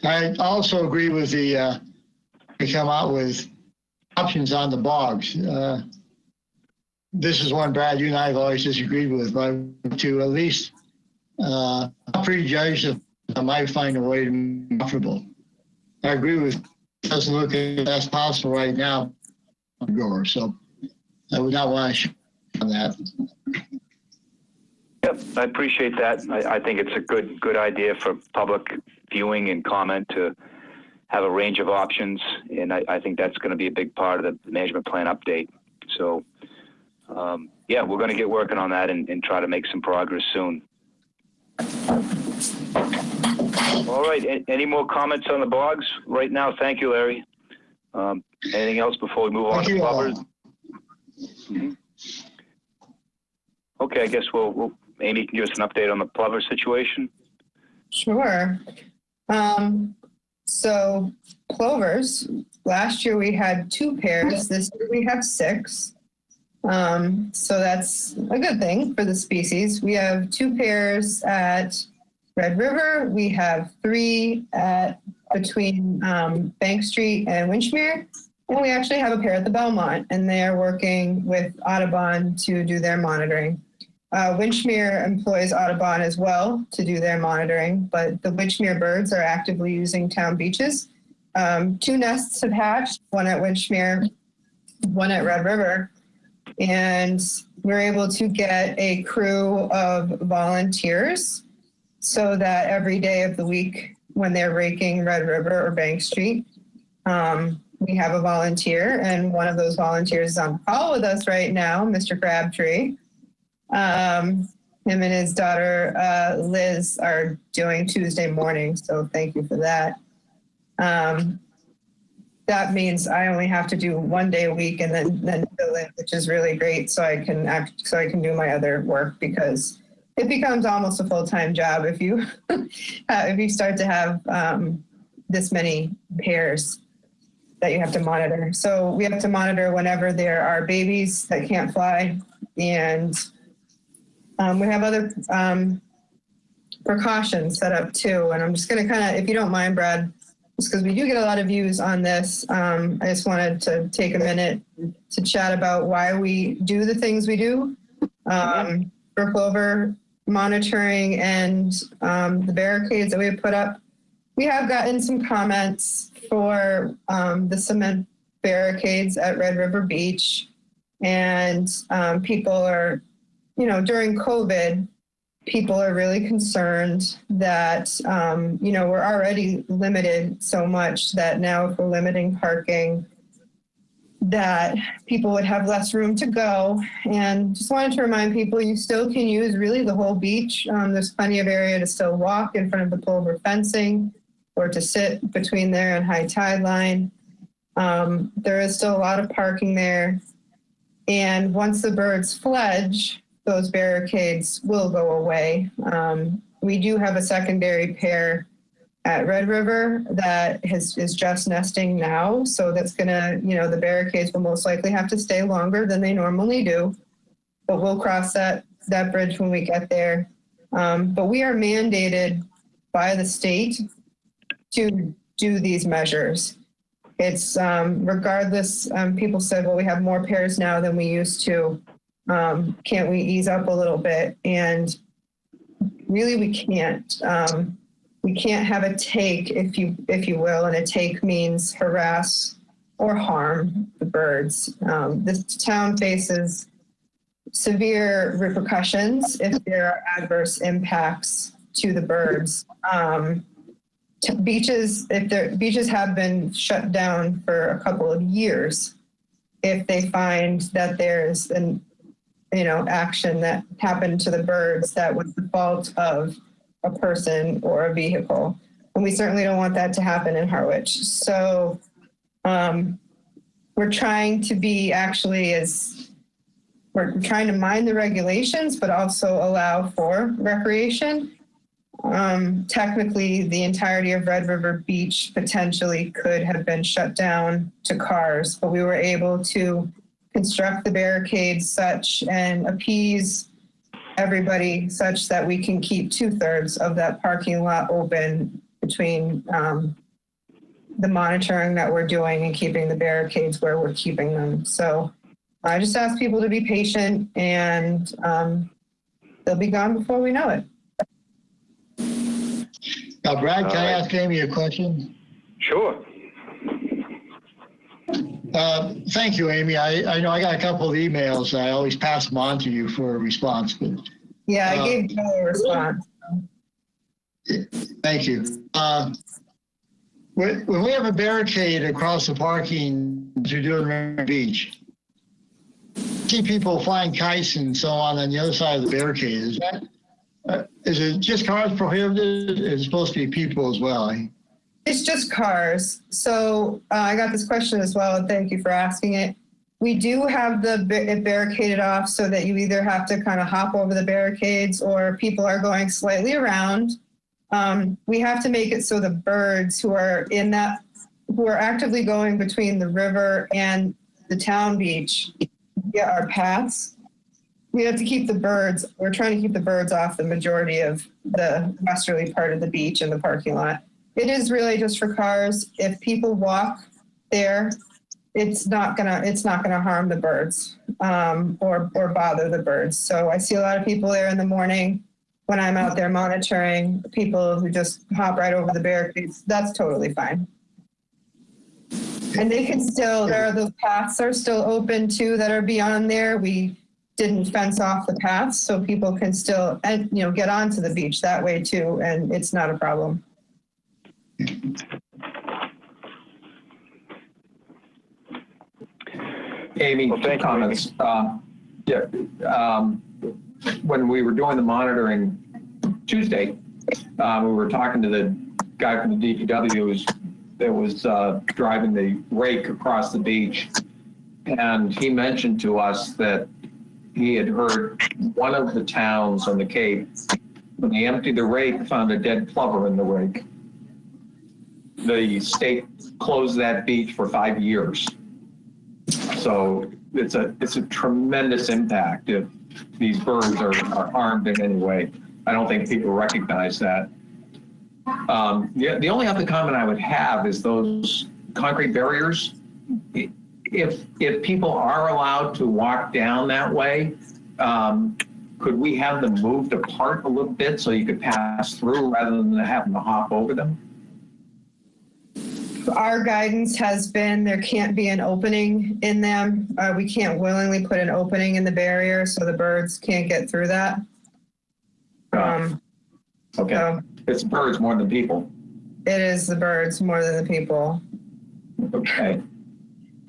Speaker 12: I also agree with the to come out with options on the bogs. This is one, Brad, you and I have always disagreed with, but to at least prejudge if I might find a way to be comfortable. I agree with it doesn't look as best possible right now, so I would not want to show on that.
Speaker 1: Yep, I appreciate that. I think it's a good idea for public viewing and comment to have a range of options, and I think that's going to be a big part of the management plan update. So, yeah, we're going to get working on that and try to make some progress soon. All right, any more comments on the bogs right now? Thank you, Larry. Anything else before we move on to Plumbers? Mm-hmm. Okay, I guess Amy can give us an update on the Plumber situation.
Speaker 3: Sure. So plovers, last year we had 2 pairs. This year we have 6. So that's a good thing for the species. We have 2 pairs at Red River. We have 3 between Bank Street and Winchmere. And we actually have a pair at the Belmont, and they are working with Audubon to do their monitoring. Winchmere employs Audubon as well to do their monitoring, but the Winchmere birds are actively using town beaches. 2 nests have hatched, one at Winchmere, one at Red River, and we're able to get a crew of volunteers so that every day of the week when they're raking Red River or Bank Street, we have a volunteer, and one of those volunteers is on call with us right now, Mr. Crabtree. Him and his daughter, Liz, are doing Tuesday morning, so thank you for that. That means I only have to do 1 day a week and then fill in, which is really great, so I can do my other work, because it becomes almost a full-time job if you if you start to have this many pairs that you have to monitor. So we have to monitor whenever there are babies that can't fly, and we have other precautions set up too. And I'm just going to kind of, if you don't mind, Brad, just because we do get a lot of views on this, I just wanted to take a minute to chat about why we do the things we do for plover monitoring and the barricades that we have put up. We have gotten some comments for the cement barricades at Red River Beach, and people are, during COVID, people are really concerned that, we're already limited so much that now if we're limiting parking, that people would have less room to go. And just wanted to remind people, you still can use really the whole beach. There's plenty of area to still walk in front of the plover fencing or to sit between there and high tide line. There is still a lot of parking there. And once the birds fledge, those barricades will go away. We do have a secondary pair at Red River that is just nesting now. So that's gonna, the barricades will most likely have to stay longer than they normally do, but we'll cross that bridge when we get there. But we are mandated by the state to do these measures. It's regardless, people said, well, we have more pairs now than we used to. Can't we ease up a little bit? And really we can't. We can't have a take, if you will, and a take means harass or harm the birds. This town faces severe repercussions if there are adverse impacts to the birds. Beaches have been shut down for a couple of years if they find that there's an action that happened to the birds that was the fault of a person or a vehicle. And we certainly don't want that to happen in Harwich. So we're trying to be we're trying to mind the regulations, but also allow for recreation. Technically, the entirety of Red River Beach potentially could have been shut down to cars, but we were able to construct the barricades and appease everybody such that we can keep 2/3 of that parking lot open between the monitoring that we're doing and keeping the barricades where we're keeping them. So I just ask people to be patient, and they'll be gone before we know it.
Speaker 12: Now, Brad, can I ask Amy a question?
Speaker 1: Sure.
Speaker 12: Thank you, Amy. I know I got a couple of emails. I always pass them on to you for a response. But,
Speaker 3: yeah, I gave you a response.
Speaker 12: Thank you. When we have a barricade across the parking to do in the beach, see people flying kites and so on the other side of the barricade. Is it just cars prohibited? Is it supposed to be people as well?
Speaker 3: It's just cars. So I got this question as well, and thank you for asking it. We do have it barricaded off so that you either have to kind of hop over the barricades or people are going slightly around. We have to make it so the birds who are actively going between the river and the town beach get our paths. We have to keep the birds. We're trying to keep the birds off the majority of the westerly part of the beach and the parking lot. It is really just for cars. If people walk there, it's not gonna harm the birds or bother the birds. So I see a lot of people there in the morning when I'm out there monitoring, people who just hop right over the barricades. That's totally fine. And they can still, those paths are still open too that are beyond there. We didn't fence off the paths so people can still, get onto the beach that way too. And it's not a problem.
Speaker 6: Amy,
Speaker 1: Well, thank you,
Speaker 6: comments. When we were doing the monitoring Tuesday, we were talking to the guy from the DPW that was driving the rake across the beach. And he mentioned to us that he had heard one of the towns on the Cape, when they emptied the rake, found a dead plover in the rake. The state closed that beach for 5 years. So it's a tremendous impact if these birds are harmed in any way. I don't think people recognize that. The only other comment I would have is those concrete barriers. If people are allowed to walk down that way, could we have them moved apart a little bit so you could pass through rather than having to hop over them?
Speaker 3: Our guidance has been there can't be an opening in them. We can't willingly put an opening in the barrier so the birds can't get through that.
Speaker 6: Okay. So it's birds more than people.
Speaker 3: It is the birds more than the people.
Speaker 6: Okay.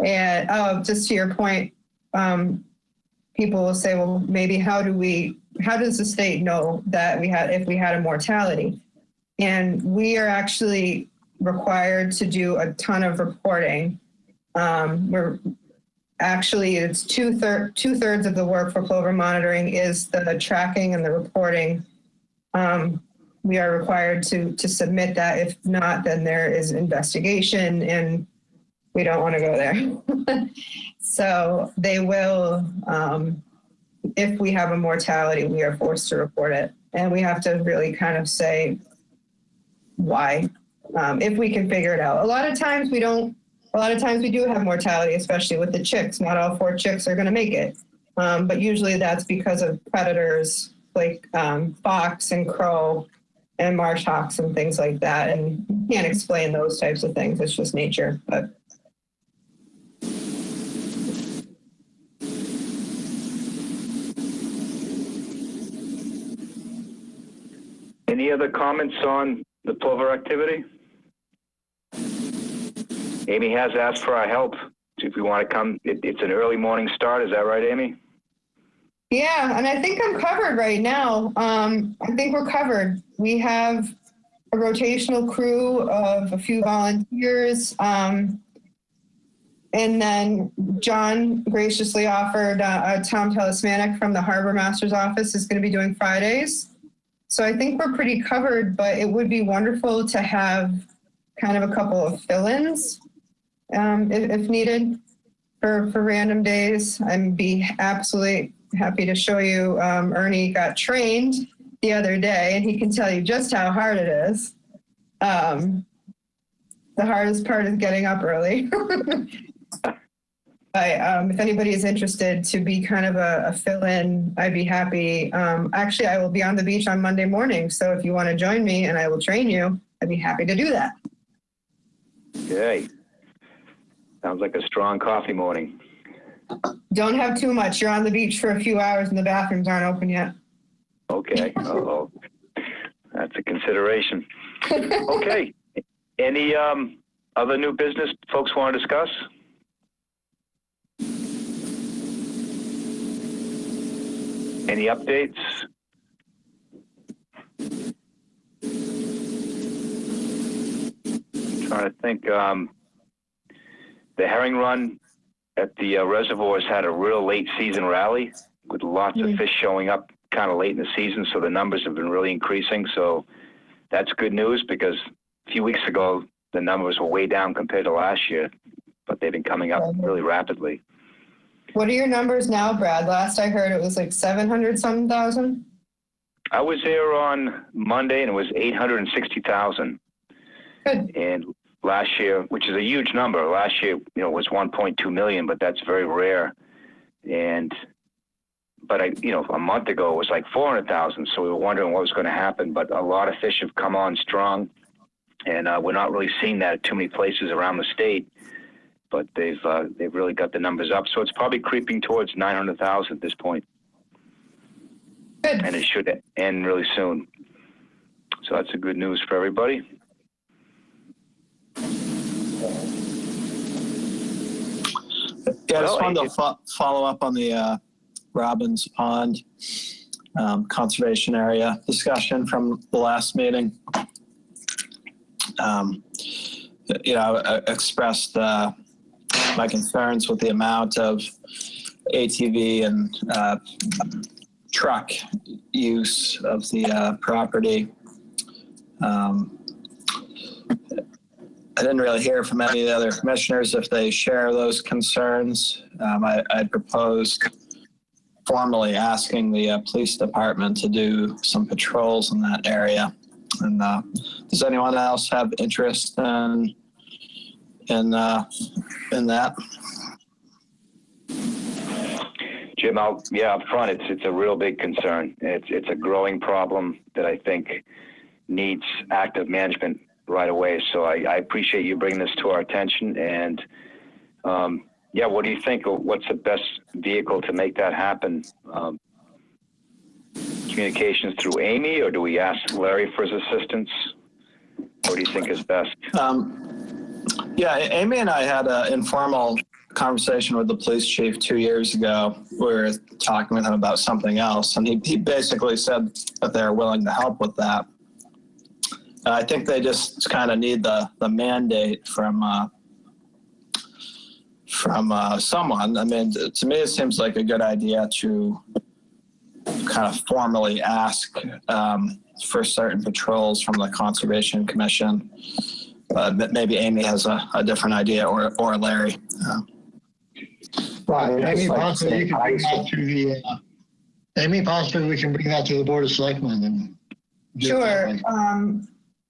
Speaker 3: And just to your point, people will say, well, maybe how does the state know that if we had a mortality? And we are actually required to do a ton of reporting. It's two-thirds of the work for plover monitoring is the tracking and the reporting. We are required to submit that. If not, then there is investigation, and we don't want to go there. So they will, if we have a mortality, we are forced to report it. And we have to really kind of say why, if we can figure it out. A lot of times we do have mortality, especially with the chicks. Not all 4 chicks are going to make it. But usually that's because of predators like fox and crow and marsh hawks and things like that. And you can't explain those types of things. It's just nature. But
Speaker 1: Any other comments on the Plover activity? Amy has asked for our help if we want to come. It's an early morning start. Is that right, Amy?
Speaker 3: Yeah, and I think I'm covered right now. I think we're covered. We have a rotational crew of a few volunteers. And then John graciously offered Tom Telesmanic from the Harbor Master's Office is going to be doing Fridays. So I think we're pretty covered, but it would be wonderful to have kind of a couple of fill-ins if needed for random days. I'd be absolutely happy to show you. Ernie got trained the other day, and he can tell you just how hard it is. The hardest part is getting up early. But if anybody is interested to be kind of a fill-in, I'd be happy. Actually, I will be on the beach on Monday morning. So if you want to join me and I will train you, I'd be happy to do that.
Speaker 1: Okay. Sounds like a strong coffee morning.
Speaker 3: Don't have too much. You're on the beach for a few hours and the bathrooms aren't open yet.
Speaker 1: Okay. Uh-oh. That's a consideration. Okay. Any other new business folks want to discuss? Any updates? I'm trying to think. The herring run at the reservoirs had a real late season rally with lots of fish showing up kind of late in the season. So the numbers have been really increasing. So that's good news because a few weeks ago, the numbers were way down compared to last year, but they've been coming up really rapidly.
Speaker 3: What are your numbers now, Brad? Last I heard it was like 700-something thousand.
Speaker 1: I was there on Monday and it was 860,000.
Speaker 3: Good.
Speaker 1: And last year, which is a huge number, last year, was 1.2 million, but that's very rare. But a month ago it was like 400,000. So we were wondering what was going to happen, but a lot of fish have come on strong and we're not really seeing that at too many places around the state. But they've really got the numbers up. So it's probably creeping towards 900,000 at this point.
Speaker 3: Good.
Speaker 1: And it should end really soon. So that's a good news for everybody.
Speaker 8: Yeah, I just wanted to follow up on the Robbins Pond conservation area discussion from the last meeting. I expressed my concerns with the amount of ATV and truck use of the property. I didn't really hear from any of the other commissioners if they share those concerns. I proposed formally asking the police department to do some patrols in that area. And does anyone else have interest in that?
Speaker 1: Jim, up front, it's a real big concern. It's a growing problem that I think needs active management right away. So I appreciate you bringing this to our attention. And what do you think? What's the best vehicle to make that happen? Communications through Amy, or do we ask Larry for his assistance? What do you think is best?
Speaker 8: Amy and I had an informal conversation with the police chief 2 years ago. We were talking with him about something else, and he basically said that they're willing to help with that. I think they just kind of need the mandate from someone. I mean, to me, it seems like a good idea to kind of formally ask for certain patrols from the Conservation Commission. But maybe Amy has a different idea, or Larry.
Speaker 12: Right. Amy, possibly you can bring that to the. Amy, possibly we can bring that to the Board of Selectmen and.
Speaker 3: Sure.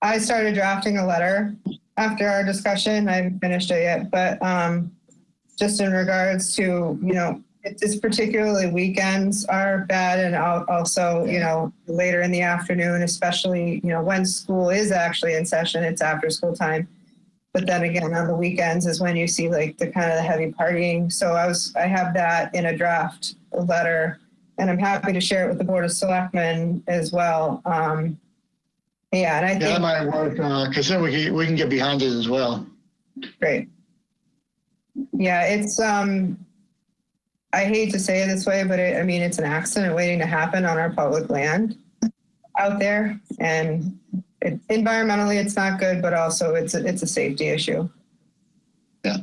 Speaker 3: I started drafting a letter after our discussion. I haven't finished it yet, but just in regards to, it's particularly weekends are bad, and also, later in the afternoon, especially, when school is actually in session, it's after school time. But then again, on the weekends is when you see like the kind of the heavy partying. So I have that in a draft letter, and I'm happy to share it with the Board of Selectmen as well. Yeah, and I
Speaker 12: Yeah,
Speaker 3: think
Speaker 12: that might work, because then we can get behind it as well.
Speaker 3: great. Yeah, it's I hate to say it this way, but I mean it's an accident waiting to happen on our public land out there, and environmentally it's not good, but also it's a safety issue.
Speaker 12: Yeah.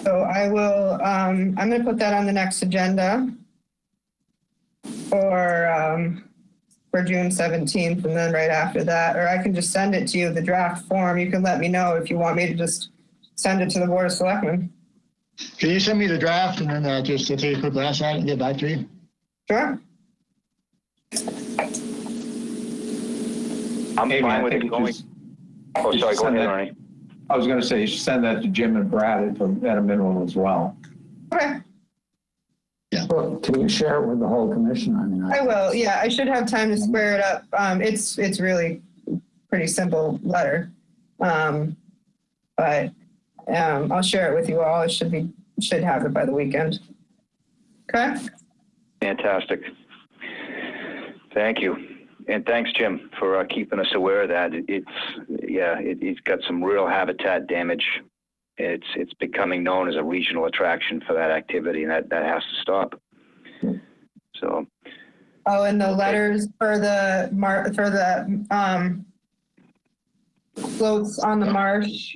Speaker 3: So I will. I'm going to put that on the next agenda for June 17th, and then right after that, or I can just send it to you, the draft form. You can let me know if you want me to just send it to the Board of Selectmen.
Speaker 12: Can you send me the draft and then just to take a quick glance at it and get back to you?
Speaker 3: Sure.
Speaker 1: I'm
Speaker 6: Amy,
Speaker 1: fine
Speaker 6: I
Speaker 1: with
Speaker 6: think
Speaker 1: it
Speaker 6: you
Speaker 1: going.
Speaker 6: should-
Speaker 1: Oh,
Speaker 6: you
Speaker 1: sorry,
Speaker 6: should
Speaker 1: go
Speaker 6: send
Speaker 1: ahead,
Speaker 6: that-
Speaker 1: Ernie.
Speaker 6: I was going to say, you should send that to Jim and Brad at a minimum as well.
Speaker 3: Okay.
Speaker 7: Well, can you share it with the whole commission? I mean,
Speaker 3: I will. Yeah, I should have time to square it up. It's really pretty simple letter, but I'll share it with you all. It should have it by the weekend. Okay.
Speaker 1: Fantastic. Thank you. And thanks, Jim, for keeping us aware of that. It's got some real habitat damage. It's becoming known as a regional attraction for that activity, and that has to stop. So.
Speaker 3: Oh, and the letters for the floats on the marsh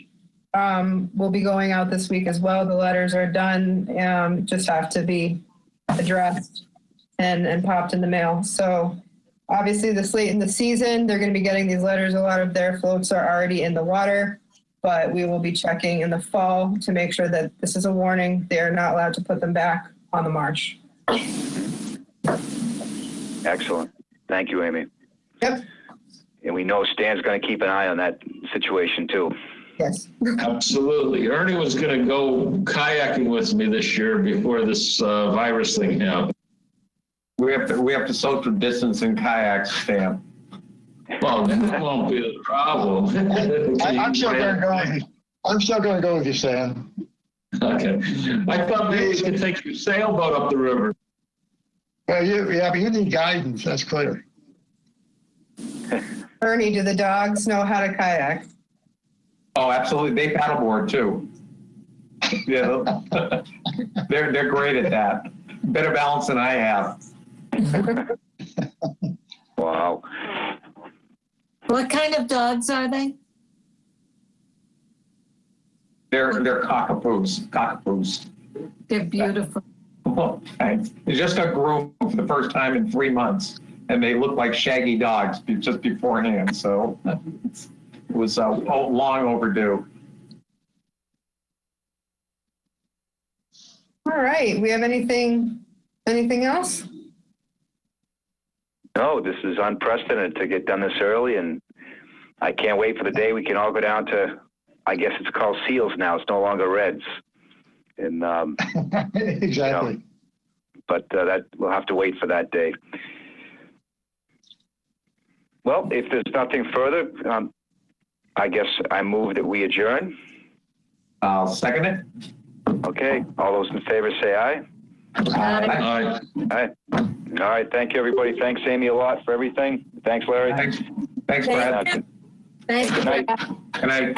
Speaker 3: will be going out this week as well. The letters are done, just have to be addressed and popped in the mail. So obviously this late in the season, they're going to be getting these letters. A lot of their floats are already in the water, but we will be checking in the fall to make sure that this is a warning. They're not allowed to put them back on the marsh.
Speaker 1: Excellent. Thank you, Amy.
Speaker 3: Yep.
Speaker 1: And we know Stan's going to keep an eye on that situation too.
Speaker 3: Yes.
Speaker 5: Absolutely. Ernie was going to go kayaking with me this year before this virus thing happened.
Speaker 6: We have to social distance in kayaks, Stan.
Speaker 5: Well, that won't be the problem.
Speaker 12: I'm still going to go with you. I'm still going to go with you, Sam.
Speaker 5: Okay. I thought maybe you could take your sailboat up the river.
Speaker 12: Well, but you need guidance. That's clear.
Speaker 3: Ernie, do the dogs know how to kayak?
Speaker 6: Oh, absolutely. They paddleboard too. Yeah, they're great at that. Better balance than I have.
Speaker 1: Wow.
Speaker 4: What kind of dogs are they?
Speaker 6: They're cockapoos.
Speaker 4: They're beautiful.
Speaker 6: They just got groomed for the first time in 3 months, and they look like shaggy dogs just beforehand. So it was long overdue.
Speaker 3: All right. We have anything else?
Speaker 1: No, this is unprecedented to get done this early, and I can't wait for the day we can all go down to, I guess it's called Seals now. It's no longer Reds. And
Speaker 12: Exactly.
Speaker 1: But that we'll have to wait for that day. Well, if there's nothing further, I guess I move that we adjourn.
Speaker 6: I'll second it.
Speaker 1: Okay. All those in favor say aye.
Speaker 5: Aye.
Speaker 1: Aye. All right. Thank you, everybody. Thanks, Amy, a lot for everything. Thanks, Larry.
Speaker 6: Thanks, Brad.
Speaker 4: Thank you.
Speaker 1: Good night.
Speaker 6: Good night.